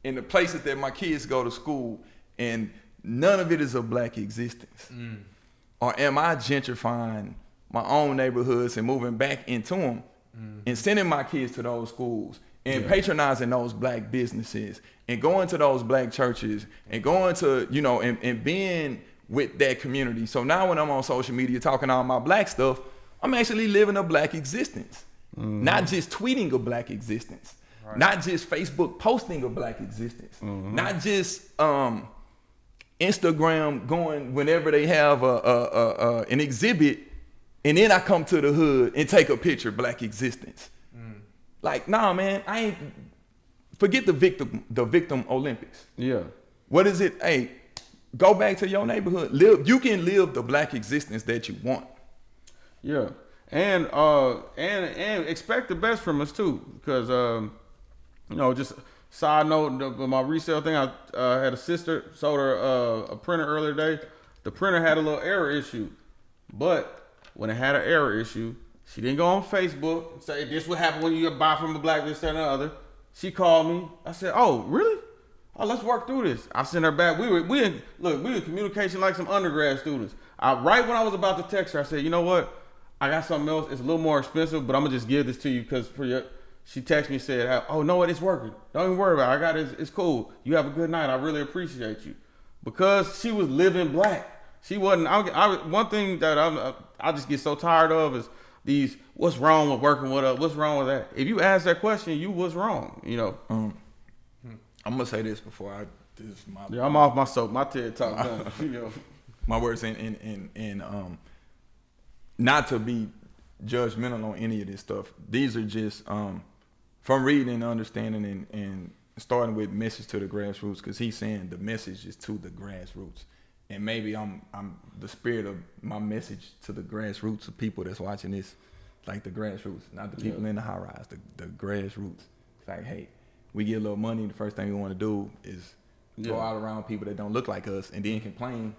In the places that my kids go to school, and none of it is a black existence. Or am I gentrifying my own neighborhoods and moving back into them and sending my kids to those schools and patronizing those black businesses and going to those black churches and going to, and being with that community. So now when I'm on social media talking all my black stuff, I'm actually living a black existence. Not just tweeting a black existence. Right. Not just Facebook posting a black existence. Not just Instagram going whenever they have an exhibit, and then I come to the hood and take a picture, black existence. Like, nah, man, I ain't. Forget the victim Olympics. Yeah. What is it? Hey, go back to your neighborhood. You can live the black existence that you want. Yeah, and expect the best from us too, because just side note, my resale thing. I had a sister sold her a printer earlier today. The printer had a little error issue, but when it had an error issue, she didn't go on Facebook and say, this what happened when you buy from a black this, that, and the other. She called me. I said, oh, really? Oh, let's work through this. I sent her back. We in communication like some undergrad students. Right when I was about to text her, I said, you know what? I got something else. It's a little more expensive, but I'm gonna just give this to you because she texted me and said, oh, no, it's working. Don't even worry about it. I got it. It's cool. You have a good night. I really appreciate you. Because she was living black. She wasn't. One thing that I just get so tired of is these, what's wrong with working with us? What's wrong with that? If you ask that question, you was wrong, I'm gonna say this before I'm off my soap. My TED Talk done. My words and not to be judgmental on any of this stuff. These are just from reading and understanding and starting with message to the grassroots, because he's saying the message is to the grassroots. And maybe I'm the spirit of my message to the grassroots of people that's watching this, like the grassroots, not the people in the high rise, the grassroots. It's like, hey, we get a little money. The first thing we want to do is go out around people that don't look like us and then complain.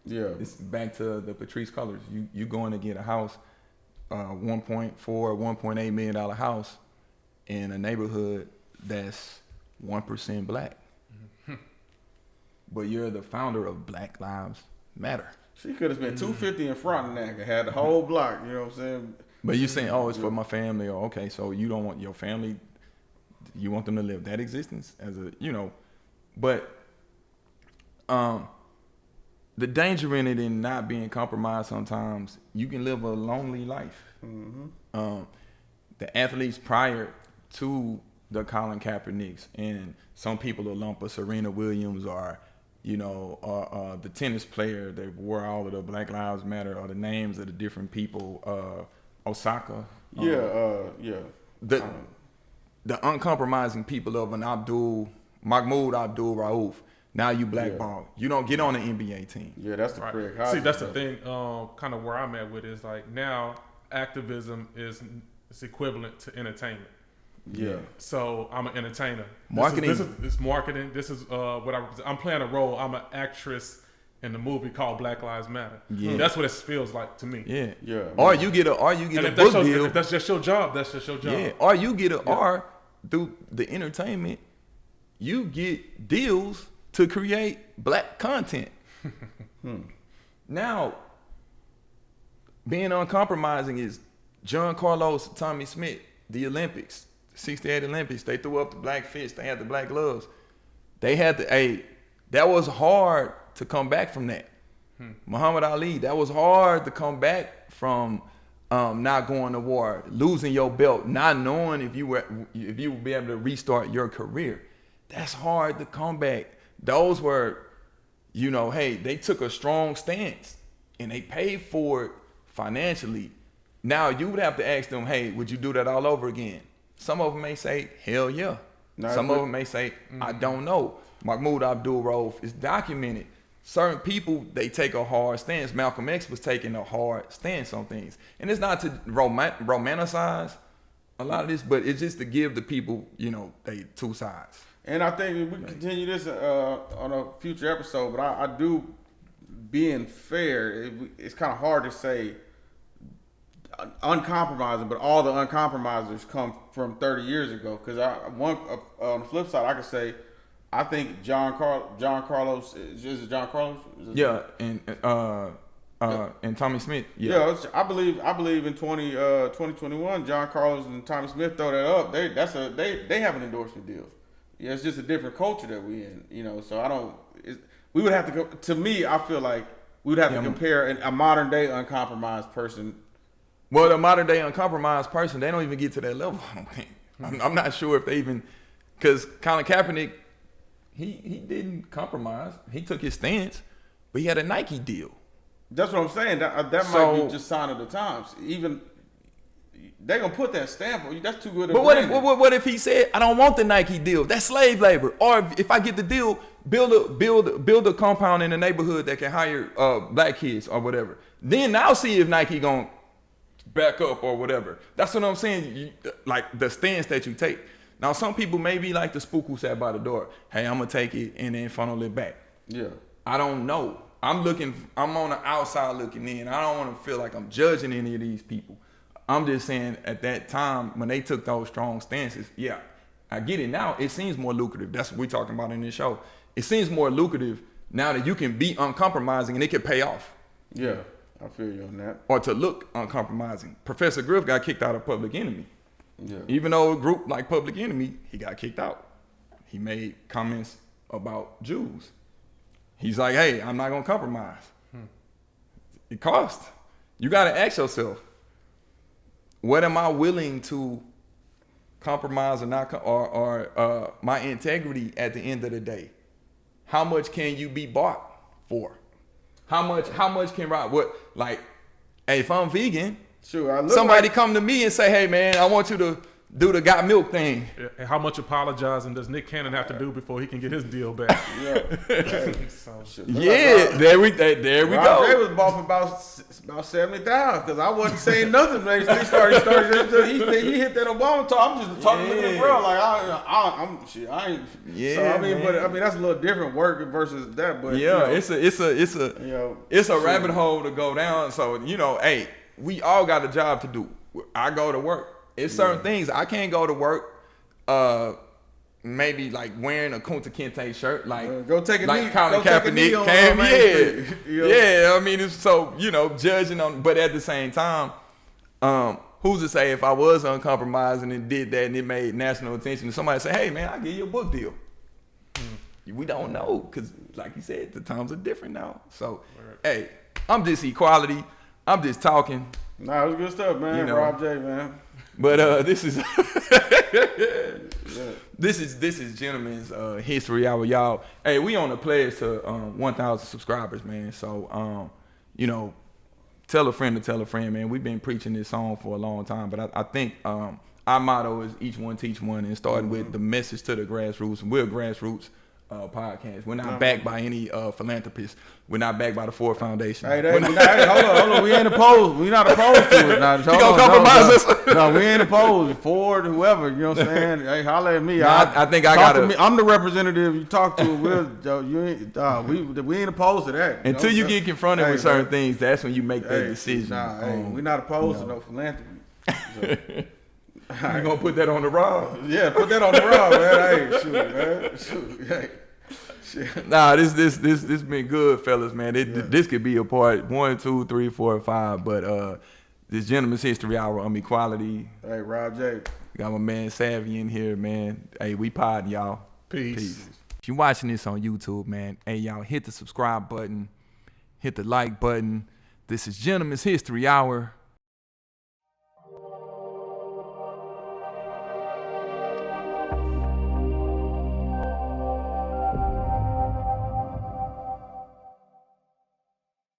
Yeah, it's back to the Patrice colors. You going to get a house, $1.4, $1.8 million house in a neighborhood that's 1% black. But you're the founder of Black Lives Matter. She could have spent $250 in front of that and had the whole block, you know what I'm saying? But you're saying, oh, it's for my family, or okay, so you don't want your family, you want them to live that existence as a, but the danger in it in not being compromised sometimes, you can live a lonely life. The athletes prior to the Colin Kaepernicks, and some people will lump a Serena Williams or the tennis player that wore all of the Black Lives Matter or the names of the different people, Osaka. The uncompromising people of an Mahmoud Abdul Rauf. Now you blackball. You don't get on the NBA team. Yeah, that's the correct. See, that's the thing. Kind of where I'm at with it is like now activism is equivalent to entertainment. Yeah. So I'm an entertainer. Marketing. This is marketing. This is what I'm playing a role. I'm an actress in the movie called Black Lives Matter. Yeah. That's what it feels like to me. Yeah. Yeah. Or you get a book deal. If that's just your job, that's just your job. Yeah. Or you get or through the entertainment, you get deals to create black content. Now, being uncompromising is John Carlos, Tommy Smith, the Olympics. 68 Olympics, they threw up the black fist, they had the black gloves. They had that was hard to come back from that. Muhammad Ali, that was hard to come back from not going to war, losing your belt, not knowing if you would be able to restart your career. That's hard to come back. Those were, they took a strong stance and they paid for it financially. Now you would have to ask them, hey, would you do that all over again? Some of them may say, hell yeah. Some of them may say, I don't know. Mahmoud Abdul Rauf is documented. Certain people, they take a hard stance. Malcolm X was taking a hard stance on things. And it's not to romanticize a lot of this, but it's just to give the people, they two sides. And I think we can continue this on a future episode, but I do, being fair, it's kind of hard to say uncompromising, but all the uncompromisers come from 30 years ago. Because on the flip side, I could say, I think John Carlos is it John Carlos? Yeah, and Tommy Smith. Yeah, I believe in 2021, John Carlos and Tommy Smith throw that up. They have an endorsement deal. Yeah, it's just a different culture that we in. So we would have to go. To me, I feel like we would have to compare a modern day uncompromised person. Well, the modern day uncompromised person, they don't even get to that level. I'm not sure if they even, because Colin Kaepernick, he didn't compromise. He took his stance, but he had a Nike deal. That's what I'm saying. That might be just sign of the times. Even they're gonna put that stamp on you. That's too good. But what if he said, I don't want the Nike deal? That's slave labor. Or if I get the deal, build a compound in the neighborhood that can hire black kids or whatever. Then I'll see if Nike gonna back up or whatever. That's what I'm saying. Like the stance that you take. Now, some people may be like the spook who sat by the door. Hey, I'm gonna take it and then funnel it back. Yeah. I don't know. I'm on the outside looking in. I don't want to feel like I'm judging any of these people. I'm just saying at that time when they took those strong stances, yeah, I get it now. It seems more lucrative. That's what we're talking about in this show. It seems more lucrative now that you can be uncompromising and it can pay off. Yeah, I feel you on that. Or to look uncompromising. Professor Griff got kicked out of Public Enemy. Yeah. Even though a group like Public Enemy, he got kicked out. He made comments about Jews. He's like, hey, I'm not gonna compromise. It costs. You gotta ask yourself, what am I willing to compromise or not, or my integrity at the end of the day? How much can you be bought for? How much can Rob? What, like, hey, if I'm vegan, sure, somebody come to me and say, hey man, I want you to do the got milk thing. And how much apologizing does Nick Cannon have to do before he can get his deal back? Yeah. There we go. They was bought for about 70,000 because I wasn't saying nothing. He he hit that Obama talk. I'm just talking to the bro like I ain't. Yeah. So I mean, that's a little different work versus that. But yeah, it's a rabbit hole to go down. So hey, we all got a job to do. I go to work. It's certain things I can't go to work. Maybe like wearing a Kunta Kinte shirt, like go take a like knee, Colin Kaepernick came. Yeah. I mean, it's so judging on, but at the same time, who's to say if I was uncompromising and did that and it made national attention, and somebody say, hey man, I'll give you a book deal. We don't know because, like you said, the times are different now. So, hey, I'm just equality. I'm just talking. Nah, it was good stuff, man. Rob J, man. But this is this is Gentleman's History Hour, y'all. Hey, we on the pledge to 1,000 subscribers, man. So tell a friend to tell a friend, man. We've been preaching this song for a long time, but I think our motto is each one teach one, and starting with the message to the grassroots. And we're a grassroots podcast. We're not backed by any philanthropists. We're not backed by the Ford Foundation. Hold on. We ain't opposed. We not opposed to it. Now, you gonna compromise us? No, we ain't opposed. Ford, whoever, you know what I'm saying? Hey, holler at me. I think I got to. I'm the representative. You talk to. We ain't opposed to that. Until you get confronted with certain things, that's when you make that decision. We not opposed to no philanthropy. So. You gonna put that on the Rob? Yeah, put that on the Rob, man. Hey, shoot, man. Shoot, hey. Shit. Nah, this been good, fellas, man. This could be a part 1, 2, 3, 4, 5. But this Gentleman's History Hour on equality. Hey, Rob J. Got my man Savvi in here, man. Hey, we pod, y'all. Peace. If you're watching this on YouTube, man, hey, y'all, hit the subscribe button, hit the like button. This is Gentleman's History Hour.